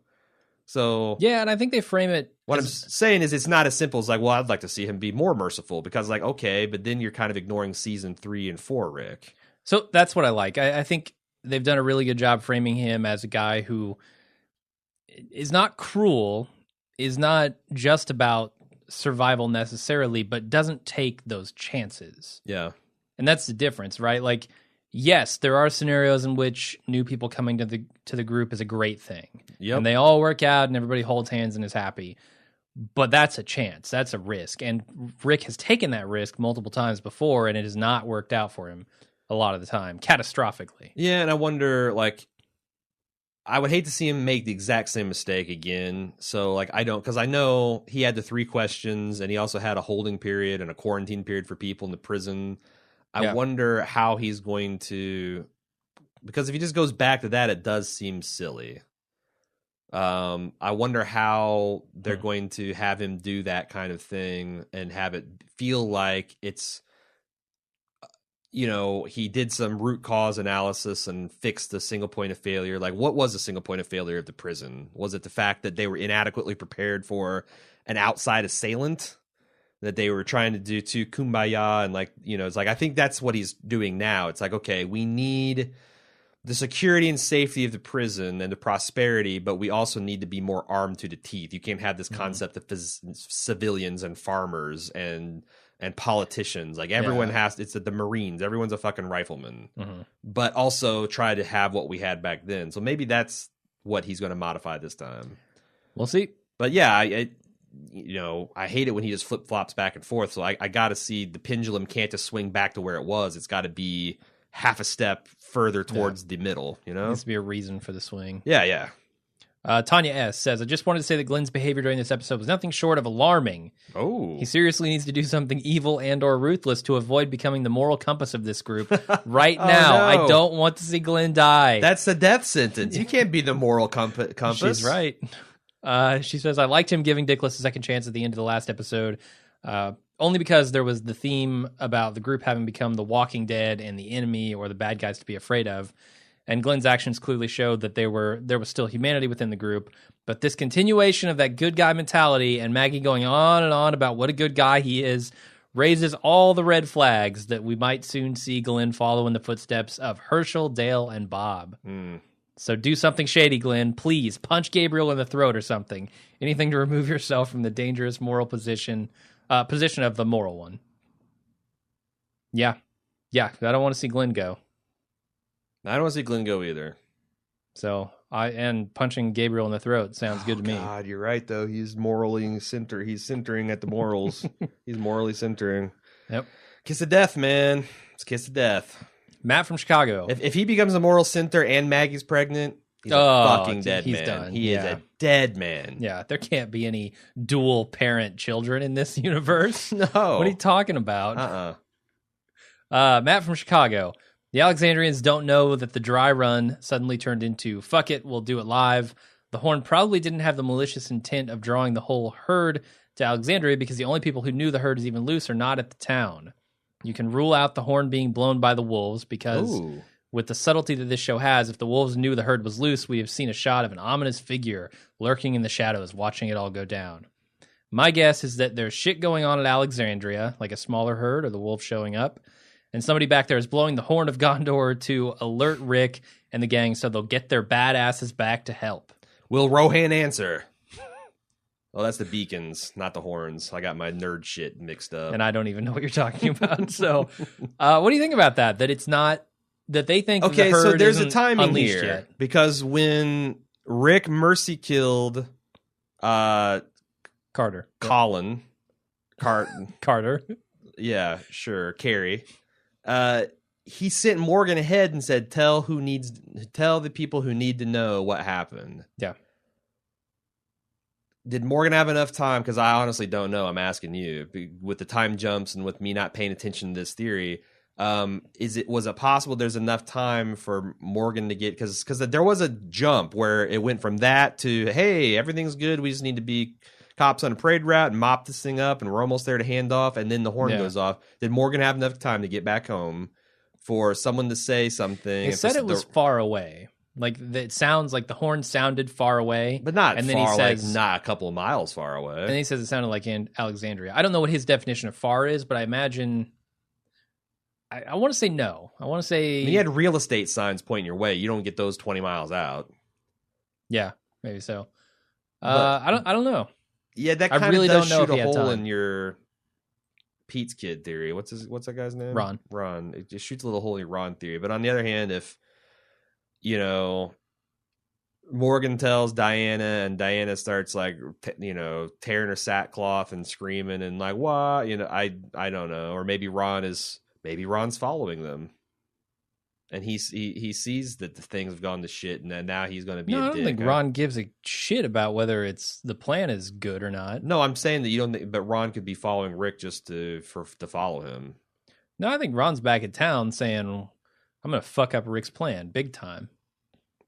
So yeah, and I think they frame it. What I'm saying is, it's not as simple as like, well, I'd like to see him be more merciful, because like, okay, but then you're kind of ignoring season 3 and 4, Rick. So that's what I like. I think they've done a really good job framing him as a guy who is not cruel, is not just about survival necessarily, but doesn't take those chances. Yeah. And that's the difference, right? Like, yes, there are scenarios in which new people coming to the group is a great thing. Yep. And they all work out and everybody holds hands and is happy. But that's a chance. That's a risk. And Rick has taken that risk multiple times before, and it has not worked out for him. a lot of the time, catastrophically. Yeah, and I wonder, like, I would hate to see him make the exact same mistake again. So, like, because I know he had the 3 questions, and he also had a holding period and a quarantine period for people in the prison. I wonder how he's going to, because if he just goes back to that, it does seem silly. I wonder how they're going to have him do that kind of thing and have it feel like it's, he did some root cause analysis and fixed the single point of failure. Like, what was the single point of failure of the prison? Was it the fact that they were inadequately prepared for an outside assailant that they were trying to do to kumbaya? And, like, it's like, I think that's what he's doing now. It's like, okay, we need the security and safety of the prison and the prosperity, but we also need to be more armed to the teeth. You can't have this concept of civilians and farmers and politicians. Like, everyone it's the Marines. Everyone's a fucking rifleman. But also try to have what we had back then. So maybe that's what he's going to modify this time. We'll see. But yeah, I hate it when he just flip-flops back and forth. So I got to see the pendulum can't just swing back to where it was. It's got to be half a step further towards the middle, There needs to be a reason for the swing. Yeah. Tanya S. says, I just wanted to say that Glenn's behavior during this episode was nothing short of alarming. Oh. He seriously needs to do something evil and or ruthless to avoid becoming the moral compass of this group. Right now, no. I don't want to see Glenn die. That's a death sentence. You can't be the moral compass. She's right. She says, I liked him giving Dickless a second chance at the end of the last episode, only because there was the theme about the group having become the Walking Dead and the enemy or the bad guys to be afraid of. And Glenn's actions clearly showed that there was still humanity within the group. But this continuation of that good guy mentality and Maggie going on and on about what a good guy he is raises all the red flags that we might soon see Glenn follow in the footsteps of Herschel, Dale, and Bob. So do something shady, Glenn. Please punch Gabriel in the throat or something. Anything to remove yourself from the dangerous moral position of the moral one. Yeah. I don't want to see Glenn go. I don't want to see Glenn go either. So and punching Gabriel in the throat sounds good to me. God, you're right though. He's morally centered. He's centering at the morals. He's morally centering. Yep. Kiss of death, man. It's kiss of death. Matt from Chicago. If he becomes a moral center and Maggie's pregnant, he's a fucking dead man. Done. He is a dead man. Yeah, there can't be any dual parent children in this universe. No. What are you talking about? Matt from Chicago. The Alexandrians don't know that the dry run suddenly turned into, fuck it, we'll do it live. The Horn probably didn't have the malicious intent of drawing the whole herd to Alexandria because the only people who knew the herd is even loose are not at the town. You can rule out the Horn being blown by the wolves because with the subtlety that this show has, if the wolves knew the herd was loose, we have seen a shot of an ominous figure lurking in the shadows watching it all go down. My guess is that there's shit going on at Alexandria, like a smaller herd or the wolves showing up, and somebody back there is blowing the horn of Gondor to alert Rick and the gang so they'll get their badasses back to help. Will Rohan answer? Oh, that's the beacons, not the horns. I got my nerd shit mixed up. And I don't even know what you're talking about. So what do you think about that? That it's not, that they think okay, the herd so there's a isn't timing unleashed here. yet. Because when Rick mercy killed Carter. Colin. Carter. Yeah, sure. Carrie. He sent Morgan ahead and said, tell the people who need to know what happened. Yeah. Did Morgan have enough time? Because I honestly don't know. I'm asking you. With the time jumps and with me not paying attention to this theory, was it possible there's enough time for Morgan to get, because there was a jump where it went from that to, hey, everything's good, we just need to be cops on a parade route and mop this thing up and we're almost there to hand off, and then the horn goes off. Did Morgan have enough time to get back home for someone to say something? He said it was far away. Like, it sounds like the horn sounded far away. But not and far, then he says, like not a couple of miles far away. And he says it sounded like in Alexandria. I don't know what his definition of far is, but I imagine... I want to say no. I want to say... He had real estate signs pointing your way. You don't get those 20 miles out. Yeah, maybe so. I don't know. Yeah, that kind of does shoot a hole in your Pete's kid theory. What's that guy's name? Ron. It just shoots a little hole in your Ron theory. But on the other hand, if Morgan tells Diana and Diana starts like tearing her sackcloth and screaming and like what, I don't know. Or maybe Ron's following them. and he sees that the things have gone to shit, and then now he's going to be. No, I I don't think Ron gives a shit about whether the plan is good or not. No, I'm saying that you don't think, but Ron could be following Rick just to follow him. No, I think Ron's back in town saying, "I'm going to fuck up Rick's plan big time."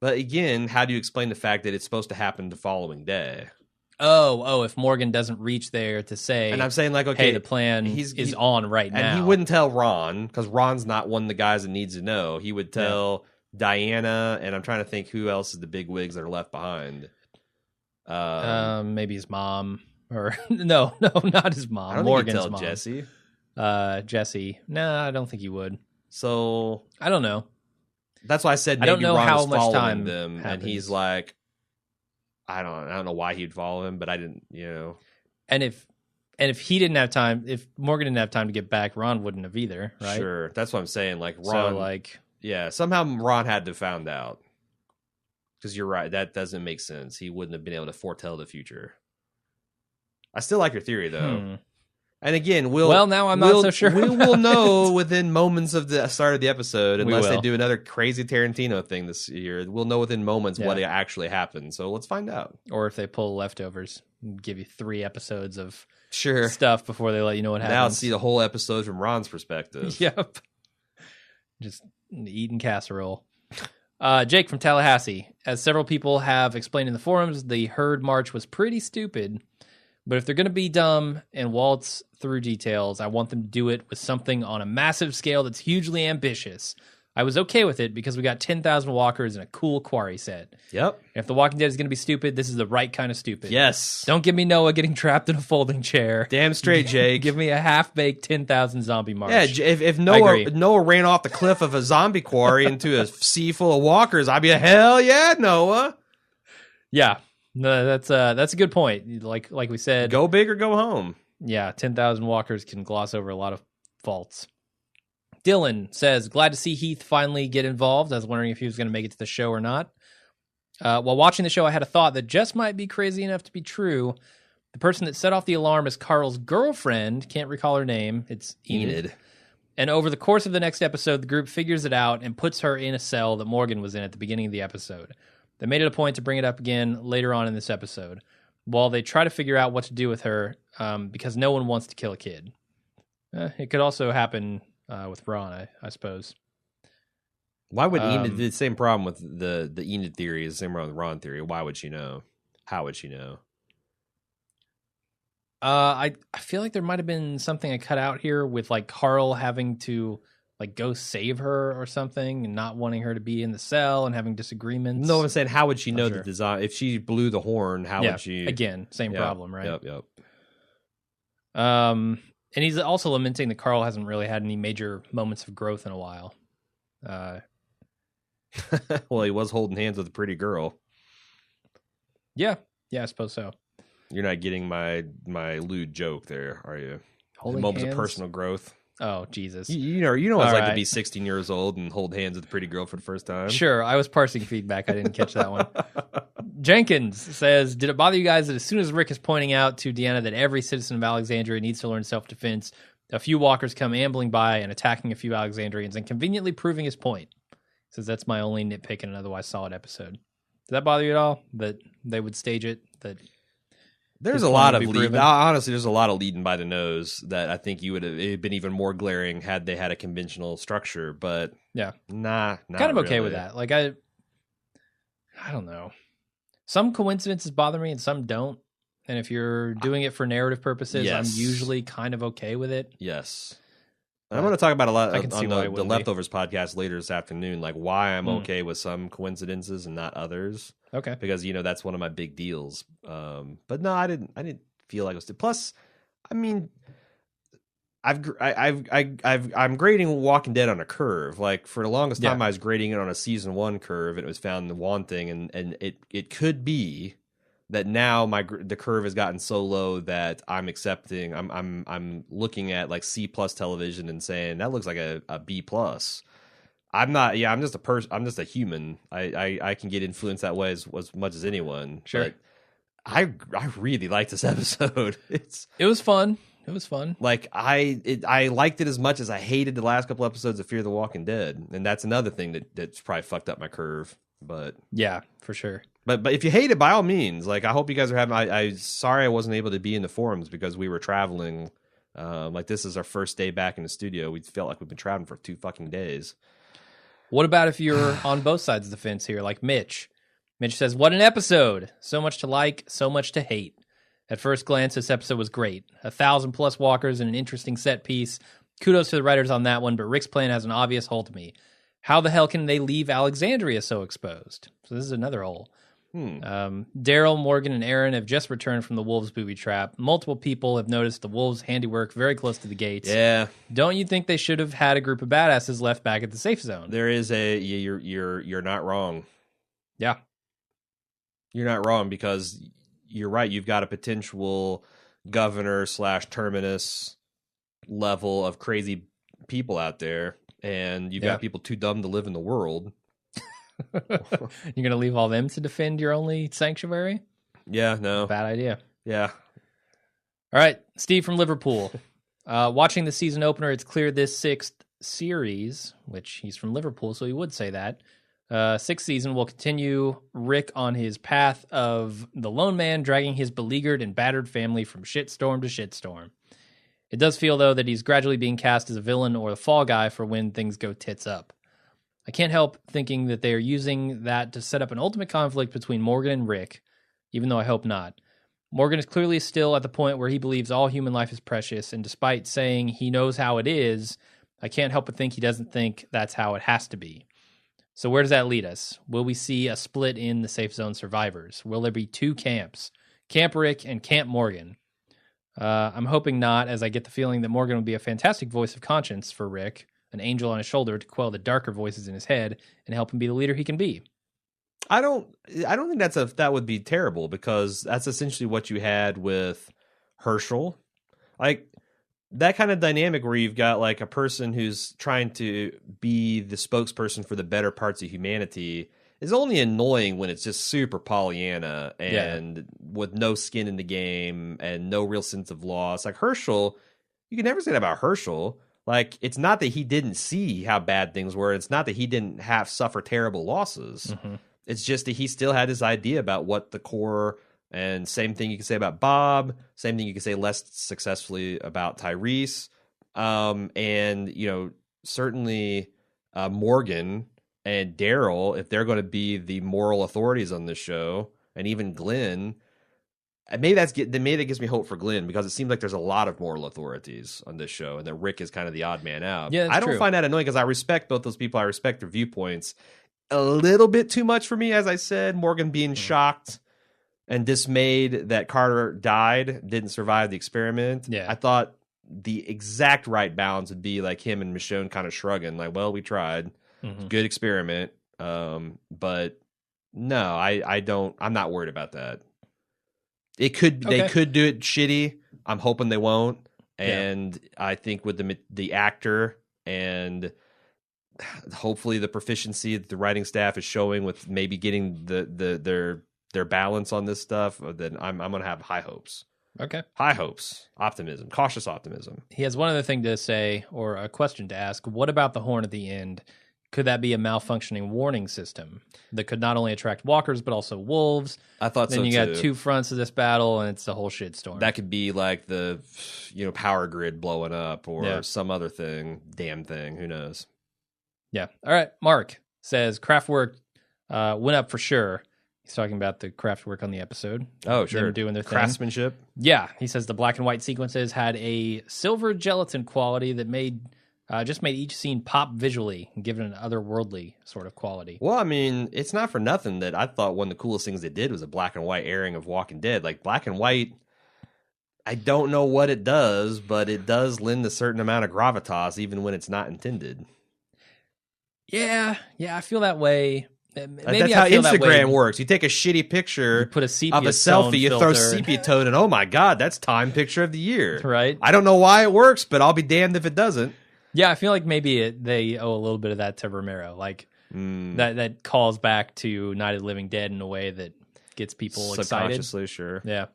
But again, how do you explain the fact that it's supposed to happen the following day? Oh, if Morgan doesn't reach there to say, and I'm saying like, okay, hey, the plan is on right now. And he wouldn't tell Ron because Ron's not one of the guys that needs to know. He would tell Diana, and I'm trying to think who else is the big wigs that are left behind. Maybe his mom, or no, not his mom. I don't Morgan's think he'd tell mom. Jesse. Jesse. No, I don't think he would. So I don't know. That's why I said maybe I don't know Ron how was much following time them, happens. and he's like, I don't know why he'd follow him, but I didn't, And if he didn't have time, if Morgan didn't have time to get back, Ron wouldn't have either, right? Sure, that's what I'm saying. Like Ron, somehow Ron had to have found out. Because you're right, that doesn't make sense. He wouldn't have been able to foretell the future. I still like your theory though. And again, now I'm not so sure. We will know within moments of the start of the episode, unless they do another crazy Tarantino thing this year. We'll know within moments what actually happened. So let's find out. Or if they pull leftovers, and give you 3 episodes of sure stuff before they let you know what happens. Now see the whole episode from Ron's perspective. Yep. Just eating casserole. Jake from Tallahassee. As several people have explained in the forums, the herd march was pretty stupid. But if they're going to be dumb and waltz through details, I want them to do it with something on a massive scale that's hugely ambitious. I was okay with it because we got 10,000 walkers and a cool quarry set. Yep. If The Walking Dead is going to be stupid, this is the right kind of stupid. Yes. Don't give me Noah getting trapped in a folding chair. Damn straight, Jake. Give me a half-baked 10,000 zombie march. Yeah, if Noah ran off the cliff of a zombie quarry into a sea full of walkers, I'd be hell yeah, Noah. Yeah. No, that's a good point. Like we said, go big or go home. Yeah, 10,000 walkers can gloss over a lot of faults. Dylan says, glad to see Heath finally get involved. I was wondering if he was going to make it to the show or not. While watching the show, I had a thought that just might be crazy enough to be true. The person that set off the alarm is Carl's girlfriend. Can't recall her name. It's Enid. And over the course of the next episode, the group figures it out and puts her in a cell that Morgan was in at the beginning of the episode. They made it a point to bring it up again later on in this episode, while they try to figure out what to do with her, because no one wants to kill a kid. It could also happen with Ron, I suppose. Why would Enid, the same problem with the Enid theory is the same problem with Ron theory. Why would she know? How would she know? I feel like there might have been something I cut out here with like Carl having to like go save her or something and not wanting her to be in the cell and having disagreements. No, I'm saying how would she know the design? If she blew the horn, how would she? Again, same problem, right? Yep. And he's also lamenting that Carl hasn't really had any major moments of growth in a while. Well, he was holding hands with a pretty girl. Yeah, I suppose so. You're not getting my lewd joke there, are you? Holding moments hands? of personal growth. Oh, Jesus. You know what it's like to be 16 years old and hold hands with a pretty girl for the first time. Sure, I was parsing feedback. I didn't catch that one. Jenkins says, did it bother you guys that as soon as Rick is pointing out to Deanna that every citizen of Alexandria needs to learn self-defense, a few walkers come ambling by and attacking a few Alexandrians and conveniently proving his point? He says, that's my only nitpick in an otherwise solid episode. Did that bother you at all? That they would stage it? That there's a lot of leading. Honestly, there's a lot of leading by the nose that I think you would have been even more glaring had they had a conventional structure. But yeah, not kind of okay really. with that. Like I don't know. Some coincidences bother me and some don't. And if you're doing it for narrative purposes, yes. I'm usually kind of okay with it. Yes. And I'm going to talk about a lot on the Leftovers podcast later this afternoon, like why I'm okay with some coincidences and not others. Okay. Because, that's one of my big deals. But no, I didn't feel like it was. Plus, I mean, I'm grading Walking Dead on a curve. Like for the longest time, I was grading it on a season 1 curve, and it was found the one thing, and it could be that now the curve has gotten so low that I'm accepting. I'm looking at like C+ television and saying that looks like a B+. I'm not. Yeah, I'm just a person. I'm just a human. I can get influenced that way as much as anyone. Sure. But I really like this episode. It was fun. It was fun. Like I liked it as much as I hated the last couple episodes of Fear the Walking Dead, and that's another thing that's probably fucked up my curve. But yeah, for sure. But if you hate it, by all means, like I hope you guys are having. I sorry I wasn't able to be in the forums because we were traveling. Like this is our first day back in the studio. We felt like we've been traveling for 2 fucking days. What about if you're on both sides of the fence here, like Mitch? Mitch says, "What an episode! So much to like, so much to hate. At first glance, this episode was great. 1,000+ walkers and an interesting set piece. Kudos to the writers on that one, but Rick's plan has an obvious hole to me. How the hell can they leave Alexandria so exposed?" So this is another hole. Daryl, Morgan, and Aaron have just returned from the Wolves booby trap. Multiple people have noticed the Wolves' handiwork very close to the gates. Yeah. Don't you think they should have had a group of badasses left back at the safe zone? There is you're not wrong. Yeah. You're not wrong because you're right. You've got a potential governor / terminus level of crazy people out there, and you've got people too dumb to live in the world. You're going to leave all them to defend your only sanctuary? Yeah, no. Bad idea. Yeah. All right, Steve from Liverpool. Watching the season opener, it's clear this 6th series, which he's from Liverpool, so he would say that, 6th season will continue Rick on his path of the lone man dragging his beleaguered and battered family from shitstorm to shitstorm. It does feel, though, that he's gradually being cast as a villain or the fall guy for when things go tits up. I can't help thinking that they are using that to set up an ultimate conflict between Morgan and Rick, even though I hope not. Morgan is clearly still at the point where he believes all human life is precious, and despite saying he knows how it is, I can't help but think he doesn't think that's how it has to be. So where does that lead us? Will we see a split in the Safe Zone survivors? Will there be 2 camps, Camp Rick and Camp Morgan? I'm hoping not, as I get the feeling that Morgan would be a fantastic voice of conscience for Rick, an angel on his shoulder to quell the darker voices in his head and help him be the leader he can be. I don't think that would be terrible because that's essentially what you had with Herschel. Like that kind of dynamic where you've got like a person who's trying to be the spokesperson for the better parts of humanity is only annoying when it's just super Pollyanna and with no skin in the game and no real sense of loss. Like Herschel, you can never say that about Herschel. Like, it's not that he didn't see how bad things were. It's not that he didn't suffer terrible losses. Mm-hmm. It's just that he still had his idea about what the core, and same thing you can say about Bob, same thing you can say less successfully about Tyrese. And, you know, certainly Morgan and Daryl, if they're going to be the moral authorities on this show, and even Glenn, maybe that gives me hope for Glenn because it seems like there's a lot of moral authorities on this show, and that Rick is kind of the odd man out. Yeah, I don't find that annoying because I respect both those people. I respect their viewpoints. A little bit too much for me, as I said. Morgan being shocked and dismayed that Carter died, didn't survive the experiment. Yeah, I thought the exact right balance would be like him and Michonne kind of shrugging, like, "Well, we tried, good experiment." But no, I don't. I'm not worried about that. They could do it shitty. I'm hoping they won't. And I think with the actor and hopefully the proficiency that the writing staff is showing with maybe getting their balance on this stuff, then I'm going to have high hopes. Okay. High hopes, optimism, cautious optimism. He has one other thing to say or a question to ask. What about the horn at the end? Could that be a malfunctioning warning system that could not only attract walkers but also wolves? I thought so too. Then you got 2 fronts of this battle, and it's the whole shitstorm. That could be like the power grid blowing up or some other damn thing. Who knows? Yeah. All right. Mark says Kraftwerk went up for sure. He's talking about the Kraftwerk on the episode. Oh, sure. Them doing their thing. Craftsmanship. Yeah. He says the black and white sequences had a silver gelatin quality that just made each scene pop visually and give it an otherworldly sort of quality. Well, I mean, it's not for nothing that I thought one of the coolest things they did was a black and white airing of Walking Dead. Like, black and white, I don't know what it does, but it does lend a certain amount of gravitas even when it's not intended. Yeah, I feel that way. Maybe that's how Instagram works. You take a shitty picture of a selfie, you throw sepia tone, and oh my God, that's Time Picture of the Year. Right. I don't know why it works, but I'll be damned if it doesn't. Yeah, I feel like maybe they owe a little bit of that to Romero. Like, that calls back to Night of the Living Dead in a way that gets people excited. Subconsciously, sure. Yeah.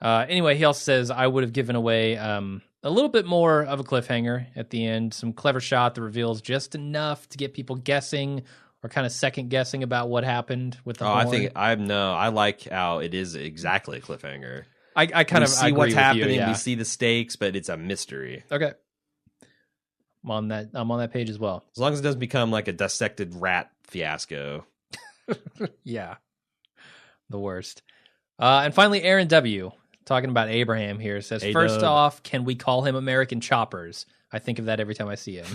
Anyway, he also says, I would have given away a little bit more of a cliffhanger at the end. Some clever shot that reveals just enough to get people guessing or kind of second guessing about what happened with the horn. I like how it is exactly a cliffhanger. I kind of see agree what's with happening. You, yeah. We see the stakes, but it's a mystery. Okay. I'm on that page as well. As long as it doesn't become like a dissected rat fiasco. Yeah. The worst. And finally, Aaron W., talking about Abraham here, says, A-Dub. First off, can we call him American Choppers? I think of that every time I see him.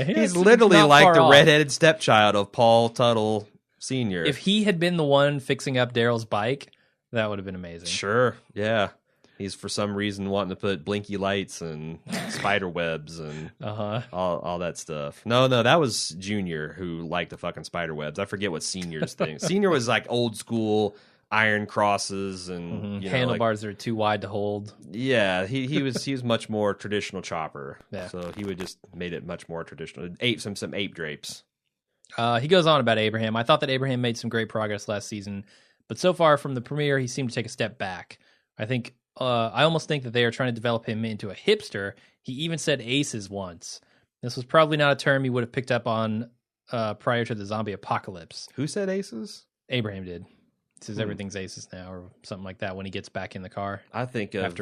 He's literally like the redheaded stepchild of Paul Tuttle Sr. If he had been the one fixing up Daryl's bike, that would have been amazing. Sure, yeah. He's for some reason wanting to put blinky lights and spider webs and all that stuff. No, that was Junior who liked the fucking spider webs. I forget what Senior's thing. Senior was like old school iron crosses and handlebars that are too wide to hold. Yeah, he was much more traditional chopper. Yeah. So he would just made it much more traditional. Some ape drapes. He goes on about Abraham. I thought that Abraham made some great progress last season, but so far from the premiere, he seemed to take a step back. I almost think that they are trying to develop him into a hipster. He even said aces once. This was probably not a term he would have picked up on prior to the zombie apocalypse. Who said aces? Abraham did. He says everything's aces now or something like that when he gets back in the car. I think of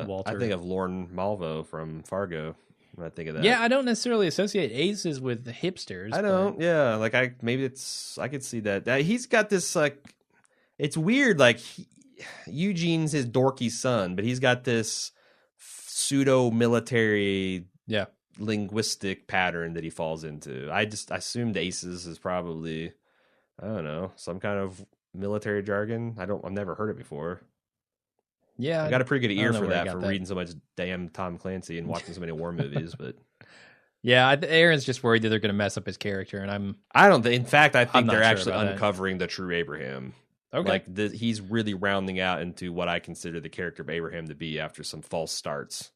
Walter. I think of Lorne Malvo from Fargo. When I think of that. Yeah, I don't necessarily associate aces with the hipsters. I don't. Yeah, like I could see that. He's got this like, it's weird. Like Eugene's his dorky son, but he's got this pseudo military, linguistic pattern that he falls into. I assumed aces is probably, I don't know, some kind of military jargon. I've never heard it before. Yeah, I got a pretty good ear for that reading so much damn Tom Clancy and watching so many war movies. But yeah, Aaron's just worried that they're going to mess up his character, and I don't. In fact, I think they're sure actually uncovering the true Abraham. Okay, like he's really rounding out into what I consider the character of Abraham to be after some false starts.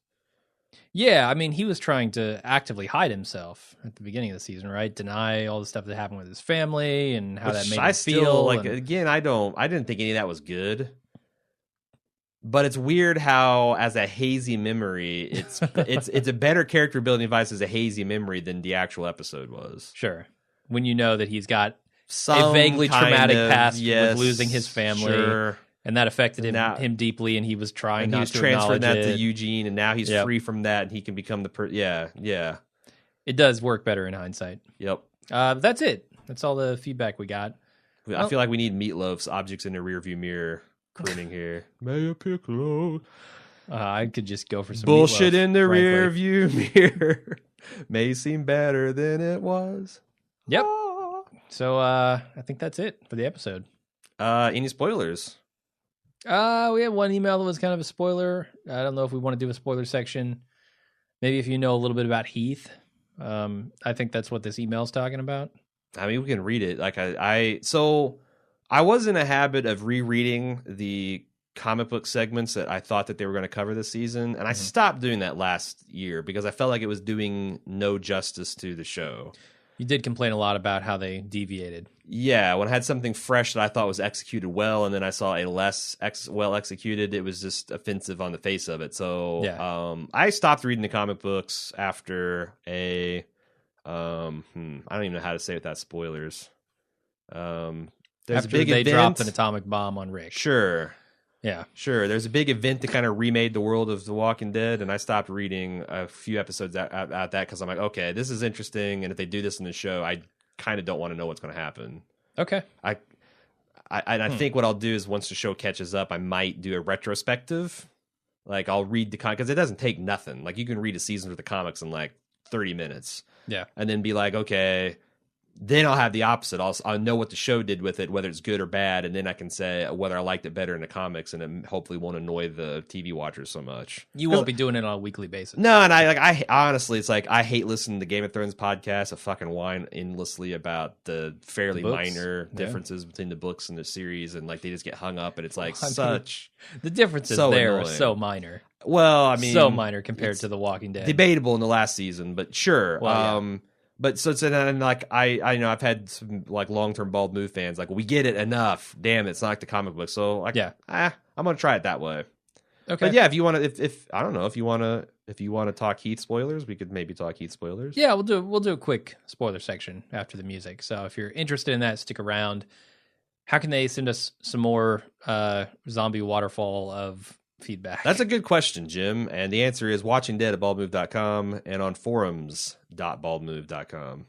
Yeah, I mean, he was trying to actively hide himself at the beginning of the season, right? Deny all the stuff that happened with his family and how that made him feel. Again, I didn't think any of that was good. But it's weird how, as a hazy memory, it's a better character building device as a hazy memory than the actual episode was. Sure, when you know that he's got some a vaguely traumatic past yes, with losing his family, sure. And that affected him deeply, and he was trying not to transferring that acknowledge to Eugene, and now he's free from that, and he can become the yeah. It does work better in hindsight. Yep. That's it. That's all the feedback we got. I feel like we need Meatloaf's "Objects in the Rearview Mirror" crooning here. Mayor Piccolo. I could just go for some bullshit Meatloaf, in the frankly. rearview mirror. May seem better than it was. Yep. So I think that's it for the episode. Any spoilers? We had one email that was kind of a spoiler. I don't know if we want to do a spoiler section. Maybe if you know a little bit about Heath. I think that's what this email is talking about. I mean, we can read it. Like I was in a habit of rereading the comic book segments that I thought that they were going to cover this season, and I stopped doing that last year because I felt like it was doing no justice to the show. You did complain a lot about how they deviated. Yeah, when I had something fresh that I thought was executed well, and then I saw a less well executed, it was just offensive on the face of it. So I stopped reading the comic books after I don't even know how to say it without spoilers. There's after a big they event. dropped an atomic bomb on Rick. Sure. Yeah. Sure. There's a big event that kind of remade the world of The Walking Dead, and I stopped reading a few episodes at that because I'm like, okay, this is interesting, and if they do this in the show, I kind of don't want to know what's going to happen. Okay. I think what I'll do is once the show catches up, I might do a retrospective. Like I'll read the because it doesn't take nothing. Like you can read a season of the comics in like 30 minutes. Yeah. And then be like, okay, then I'll have the opposite. I'll know what the show did with it, whether it's good or bad, and then I can say whether I liked it better in the comics, and it hopefully won't annoy the TV watchers so much. You won't be doing it on a weekly basis. No, and I honestly, it's like I hate listening to Game of Thrones podcast. I fucking whine endlessly about the fairly minor differences between the books and the series, and like they just get hung up, and it's like the differences so there annoying. are so minor. Well, I mean, so minor compared to The Walking Dead. Debatable in the last season, but sure. Well, But so it's and like I know I've had some like long-term Bald Move fans like, we get it enough. Damn, it's not like the comic book. So like, I'm gonna try it that way. Okay. But yeah, if you want to, if I don't know, if you want to talk Heath spoilers, we could maybe talk Heath spoilers. Yeah, we'll do a quick spoiler section after the music. So if you're interested in that, stick around. How can they send us some more zombie waterfall of feedback? That's a good question, Jim. And the answer is watchingdead@baldmove.com and on forums.baldmove.com.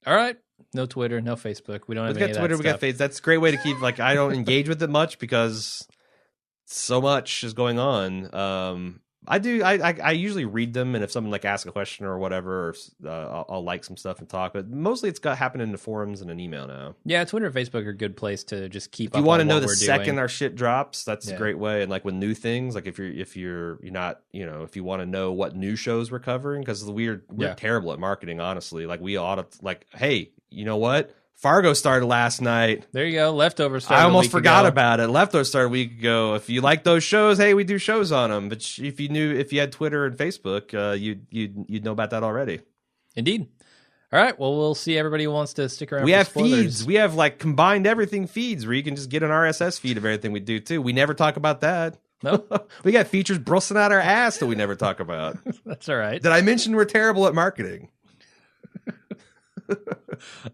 All right. No Twitter, no Facebook. We don't have any of that Twitter, we got stuff. Facebook. That's a great way to keep, like, I don't engage with it much because so much is going on. I usually read them, and if someone like asks a question or whatever, I'll like some stuff and talk. But mostly it's got happening in the forums and an email now. Yeah, Twitter and Facebook are a good place to just keep up. If you want to on know what the we're second doing. our shit drops, that's a great way. And like with new things, like if you're not, if you want to know what new shows we're covering, because we're terrible at marketing, honestly. Like we ought to, like, hey, you know what? Fargo started last night. There you go. Leftovers started. I almost forgot about it. Leftovers started a week ago. If you like those shows, hey, we do shows on them. But if you had Twitter and Facebook, you'd know about that already. Indeed. All right. Well, we'll see everybody who wants to stick around. We for have spoilers. feeds. We have like combined everything feeds where you can just get an RSS feed of everything we do too. We never talk about that. No, we got features bristling out our ass that we never talk about. That's all right. Did I mention we're terrible at marketing?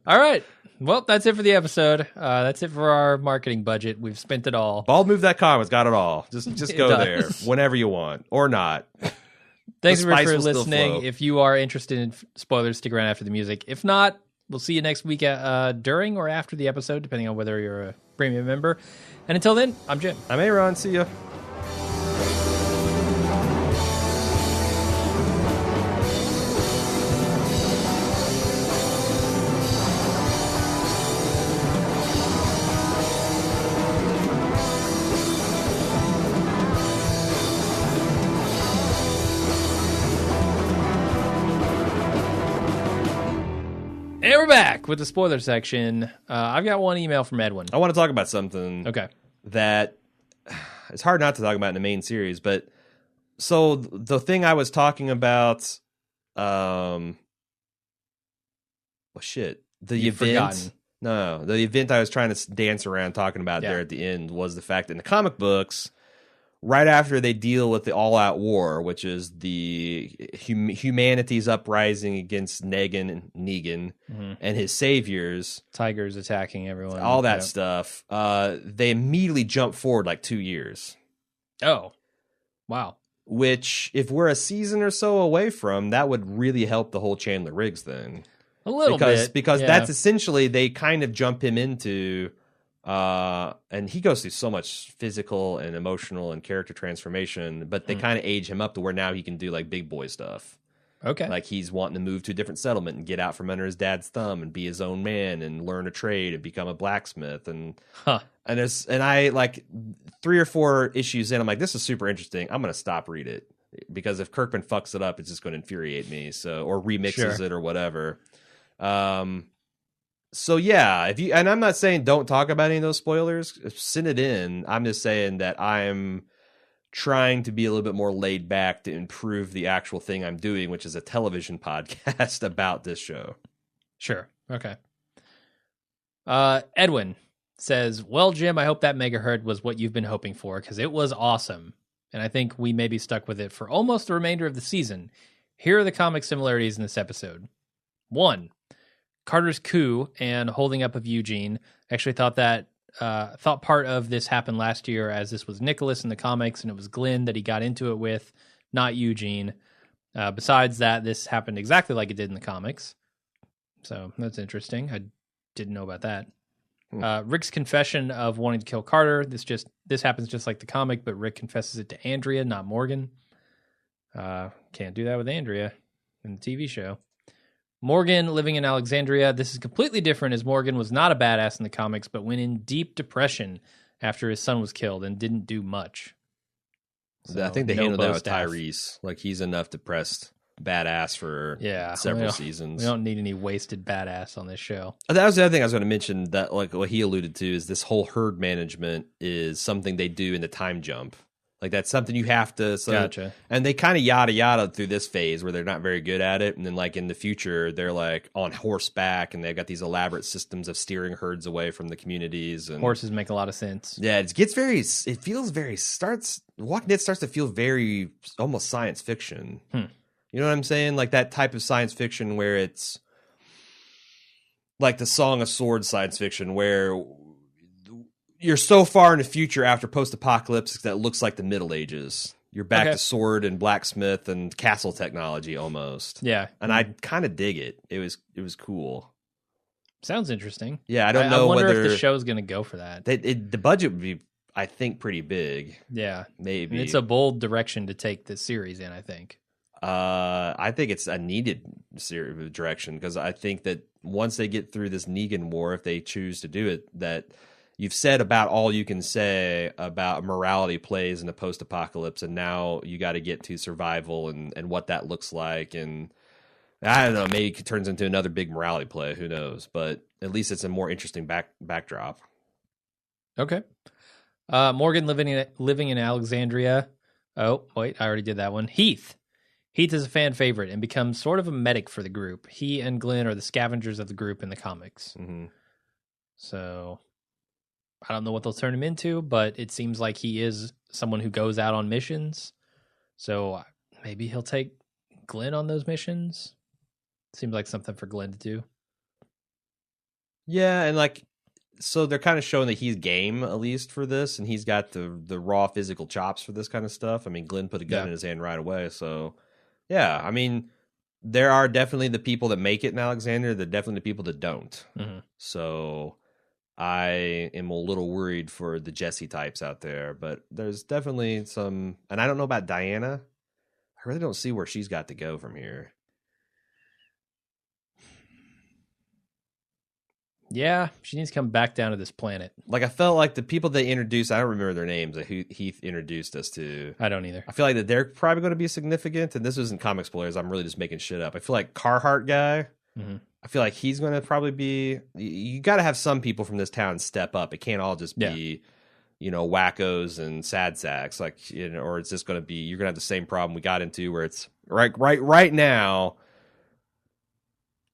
All right. Well, that's it for the episode. That's it for our marketing budget. We've spent it all. Baldmove.com has got it all. Just go there whenever you want or not. Thanks for listening. If you are interested in spoilers, stick around after the music. If not, we'll see you next week during or after the episode, depending on whether you're a premium member. And until then, I'm Jim. I'm Aaron. See ya. And we're back with the spoiler section. I've got one email from Edwin. I want to talk about something. Okay. That it's hard not to talk about in the main series, but so the thing I was talking about, the You've event. forgotten. No, the event I was trying to dance around talking about there at the end was the fact that in the comic books, right after they deal with the all-out war, which is the humanity's uprising against Negan and his saviors, Tigers attacking everyone, all that stuff, they immediately jump forward like 2 years. Oh, wow. Which, if we're a season or so away from, that would really help the whole Chandler Riggs thing. A little bit. Because that's essentially, they kind of jump him into... and he goes through so much physical and emotional and character transformation, but they kind of age him up to where now he can do like big boy stuff. Okay. Like he's wanting to move to a different settlement and get out from under his dad's thumb and be his own man and learn a trade and become a blacksmith. And I like 3 or 4 issues in, I'm like, this is super interesting. I'm going to stop read it because if Kirkman fucks it up, it's just going to infuriate me. So, or remixes it or whatever. So yeah, and I'm not saying don't talk about any of those spoilers, send it in. I'm just saying that I'm trying to be a little bit more laid back to improve the actual thing I'm doing, which is a television podcast about this show. Sure. Okay. Edwin says, well, Jim, I hope that megahertz was what you've been hoping for because it was awesome. And I think we may be stuck with it for almost the remainder of the season. Here are the comic similarities in this episode. 1, Carter's coup and holding up of Eugene. Actually thought part of this happened last year, as this was Nicholas in the comics and it was Glenn that he got into it with, not Eugene. Besides that, this happened exactly like it did in the comics. So that's interesting. I didn't know about that. Rick's confession of wanting to kill Carter. This happens just like the comic, but Rick confesses it to Andrea, not Morgan. Can't do that with Andrea in the TV show. Morgan living in Alexandria. This is completely different, as Morgan was not a badass in the comics, but went in deep depression after his son was killed and didn't do much. So I think they handled that with Tyrese. Like, he's enough depressed badass for several seasons. We don't need any wasted badass on this show. That was the other thing I was going to mention, that like what he alluded to is this whole herd management is something they do in the time jump. Like that's something you have to. So, Gotcha. And they kind of yada yada through this phase where they're not very good at it, and then like in the future they're like on horseback and they've got these elaborate systems of steering herds away from the communities. And Horses make a lot of sense. yeah, it gets very. It feels very Walking Dead starts to feel very almost science fiction. You know what I'm saying? Like that type of science fiction where it's like the Song of Swords science fiction where you're so far in the future after post-apocalypse that it looks like the Middle Ages. You're back to sword and blacksmith and castle technology almost. Yeah. And I kind of dig it. It was cool. Sounds interesting. Yeah, I don't know wonder whether if the show's going to go for that. The budget would be, I think, pretty big. Yeah. Maybe. And it's a bold direction to take this series in, I think. I think it's a needed direction because I think that once they get through this Negan war, if they choose to do it, that you've said about all you can say about morality plays in the post-apocalypse, and now you got to get to survival and what that looks like. And I don't know, maybe it turns into another big morality play. Who knows? But at least it's a more interesting backdrop. Okay. Morgan living in Alexandria. Oh, wait, I already did that one. Heath. Heath is a fan favorite and becomes sort of a medic for the group. He and Glenn are the scavengers of the group in the comics. Mm-hmm. So I don't know what they'll turn him into, but it seems like he is someone who goes out on missions. So maybe he'll take Glenn on those missions. Seems like something for Glenn to do. Yeah, and like, so they're kind of showing that he's game at least for this, and he's got the raw physical chops for this kind of stuff. I mean, Glenn put a gun in his hand right away, so yeah. I mean, there are definitely the people that make it in Alexander. There are definitely the people that don't. Mm-hmm. So I am a little worried for the Jesse types out there, but there's definitely some. And I don't know about Diana. I really don't see where she's got to go from here. Yeah, she needs to come back down to this planet. Like, I felt like the people they introduced, I don't remember their names, that Heath introduced us to. I don't either. I feel like that they're probably going to be significant, and this isn't comic spoilers. I'm really just making shit up. I feel like Carhartt guy, I feel like he's going to probably be. You got to have some people from this town step up. It can't all just be, wackos and sad sacks. Like, or it's just going to be, you're going to have the same problem we got into where it's right now,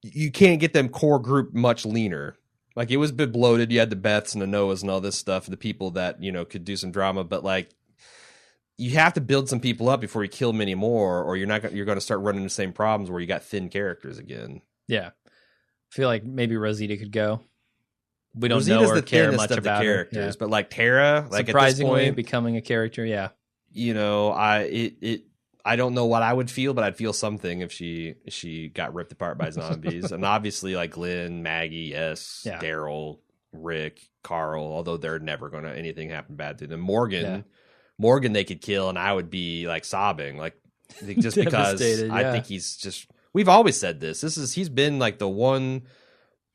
you can't get them core group much leaner. Like, it was a bit bloated. You had the Beths and the Noahs and all this stuff, the people that, could do some drama. But, like, you have to build some people up before you kill many more, or you're going to start running the same problems where you got thin characters again. Yeah. I feel like maybe Rosita could go. We don't Rosita's know or care much of about the characters, her. Yeah. but, like, Tara, like, surprisingly at this point, becoming a character, yeah. I don't know what I would feel, but I'd feel something if she got ripped apart by zombies. And obviously, like Glenn, Maggie, Daryl, Rick, Carl, although they're never going to anything happen bad to them. Morgan they could kill, and I would be like sobbing, like just because I think he's just. We've always said this. He's been like the one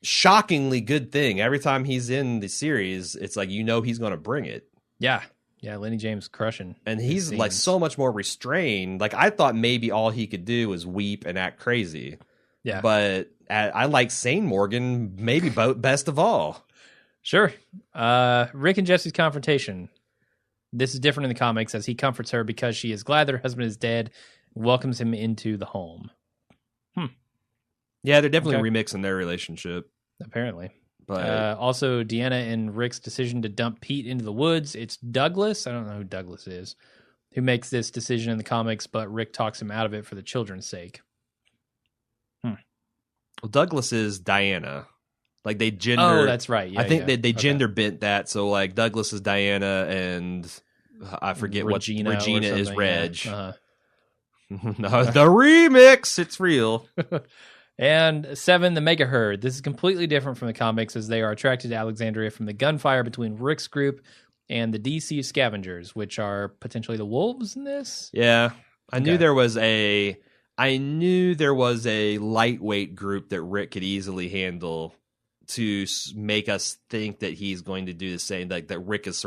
shockingly good thing. Every time he's in the series, it's like he's going to bring it. Yeah. Yeah, Lenny James crushing. And he's like so much more restrained. Like, I thought maybe all he could do was weep and act crazy. Yeah. But I like Sane Morgan maybe best of all. Sure. Rick and Jesse's confrontation. This is different in the comics as he comforts her because she is glad that her husband is dead and welcomes him into the home. Yeah, they're definitely remixing their relationship. Apparently. But also, Deanna and Rick's decision to dump Pete into the woods. It's Douglas. I don't know who Douglas is, who makes this decision in the comics, but Rick talks him out of it for the children's sake. Well, Douglas is Diana. Like, they gender. Oh, that's right. Yeah, I think they gender bent that. So, like, Douglas is Diana, and I forget Regina what Regina is. Reg. Yeah. No, the remix. It's real. And 7, the Mega Herd. This is completely different from the comics as they are attracted to Alexandria from the gunfire between Rick's group and the DC Scavengers, which are potentially the wolves in this. Yeah. I knew there was a lightweight group that Rick could easily handle to make us think that he's going to do the same, like that Rick has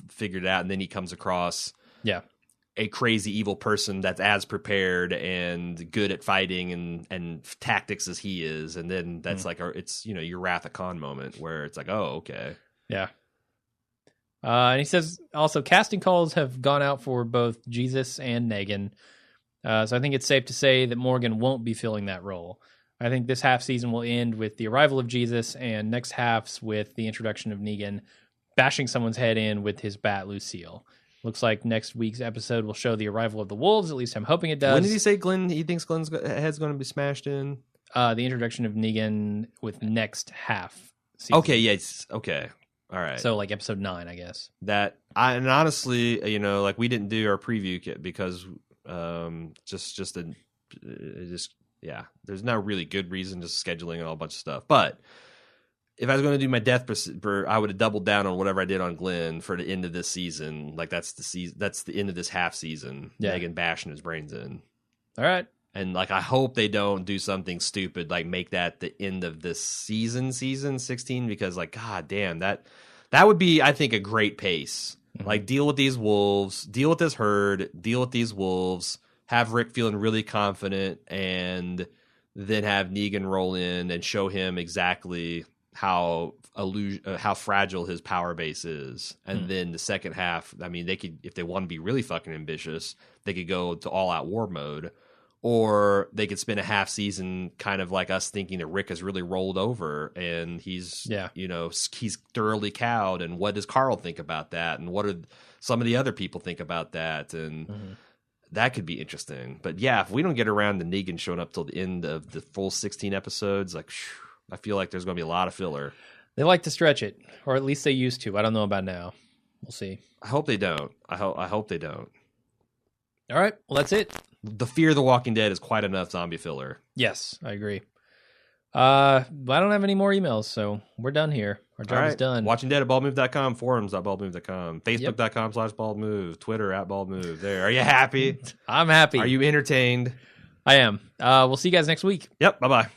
figured it out, and then he comes across a crazy evil person that's as prepared and good at fighting and tactics as he is, and then that's like it's your Wrath of Khan moment where it's like, oh, okay. Yeah. And he says also casting calls have gone out for both Jesus and Negan. So I think it's safe to say that Morgan won't be filling that role. I think this half season will end with the arrival of Jesus, and next half's with the introduction of Negan bashing someone's head in with his bat Lucille. Looks like next week's episode will show the arrival of the wolves. At least I'm hoping it does. When did he say he thinks Glenn's head's going to be smashed in? The introduction of Negan with next half season. Okay, yes. Okay. All right. So like episode 9, I guess. And honestly, like we didn't do our preview kit because there's no really good reason, just scheduling and all a bunch of stuff. But if I was going to do my death I would have doubled down on whatever I did on Glenn for the end of this season. Like that's the end of this half season. Yeah. Negan bashing his brains in. All right. And like I hope they don't do something stupid like make that the end of this season 16, because like god damn that would be, I think, a great pace. Mm-hmm. Like deal with these wolves, deal with this herd, deal with these wolves, have Rick feeling really confident, and then have Negan roll in and show him exactly how fragile his power base is. And then the second half, I mean, they could, if they want to be really fucking ambitious, they could go to all out war mode, or they could spend a half season kind of like us thinking that Rick has really rolled over and he's he's thoroughly cowed, and what does Carl think about that, and what do some of the other people think about that, and that could be interesting. But yeah, if we don't get around to Negan showing up till the end of the full 16 episodes, like I feel like there's going to be a lot of filler. They like to stretch it, or at least they used to. I don't know about now. We'll see. I hope they don't. I hope they don't. All right. Well, that's it. The Fear of the Walking Dead is quite enough zombie filler. Yes, I agree. I don't have any more emails, so we're done here. Our job is done. Watching Dead at baldmove.com, forums.baldmove.com, facebook.com/baldmove, Twitter @baldmove. There. Are you happy? I'm happy. Are you entertained? I am. We'll see you guys next week. Yep. Bye-bye.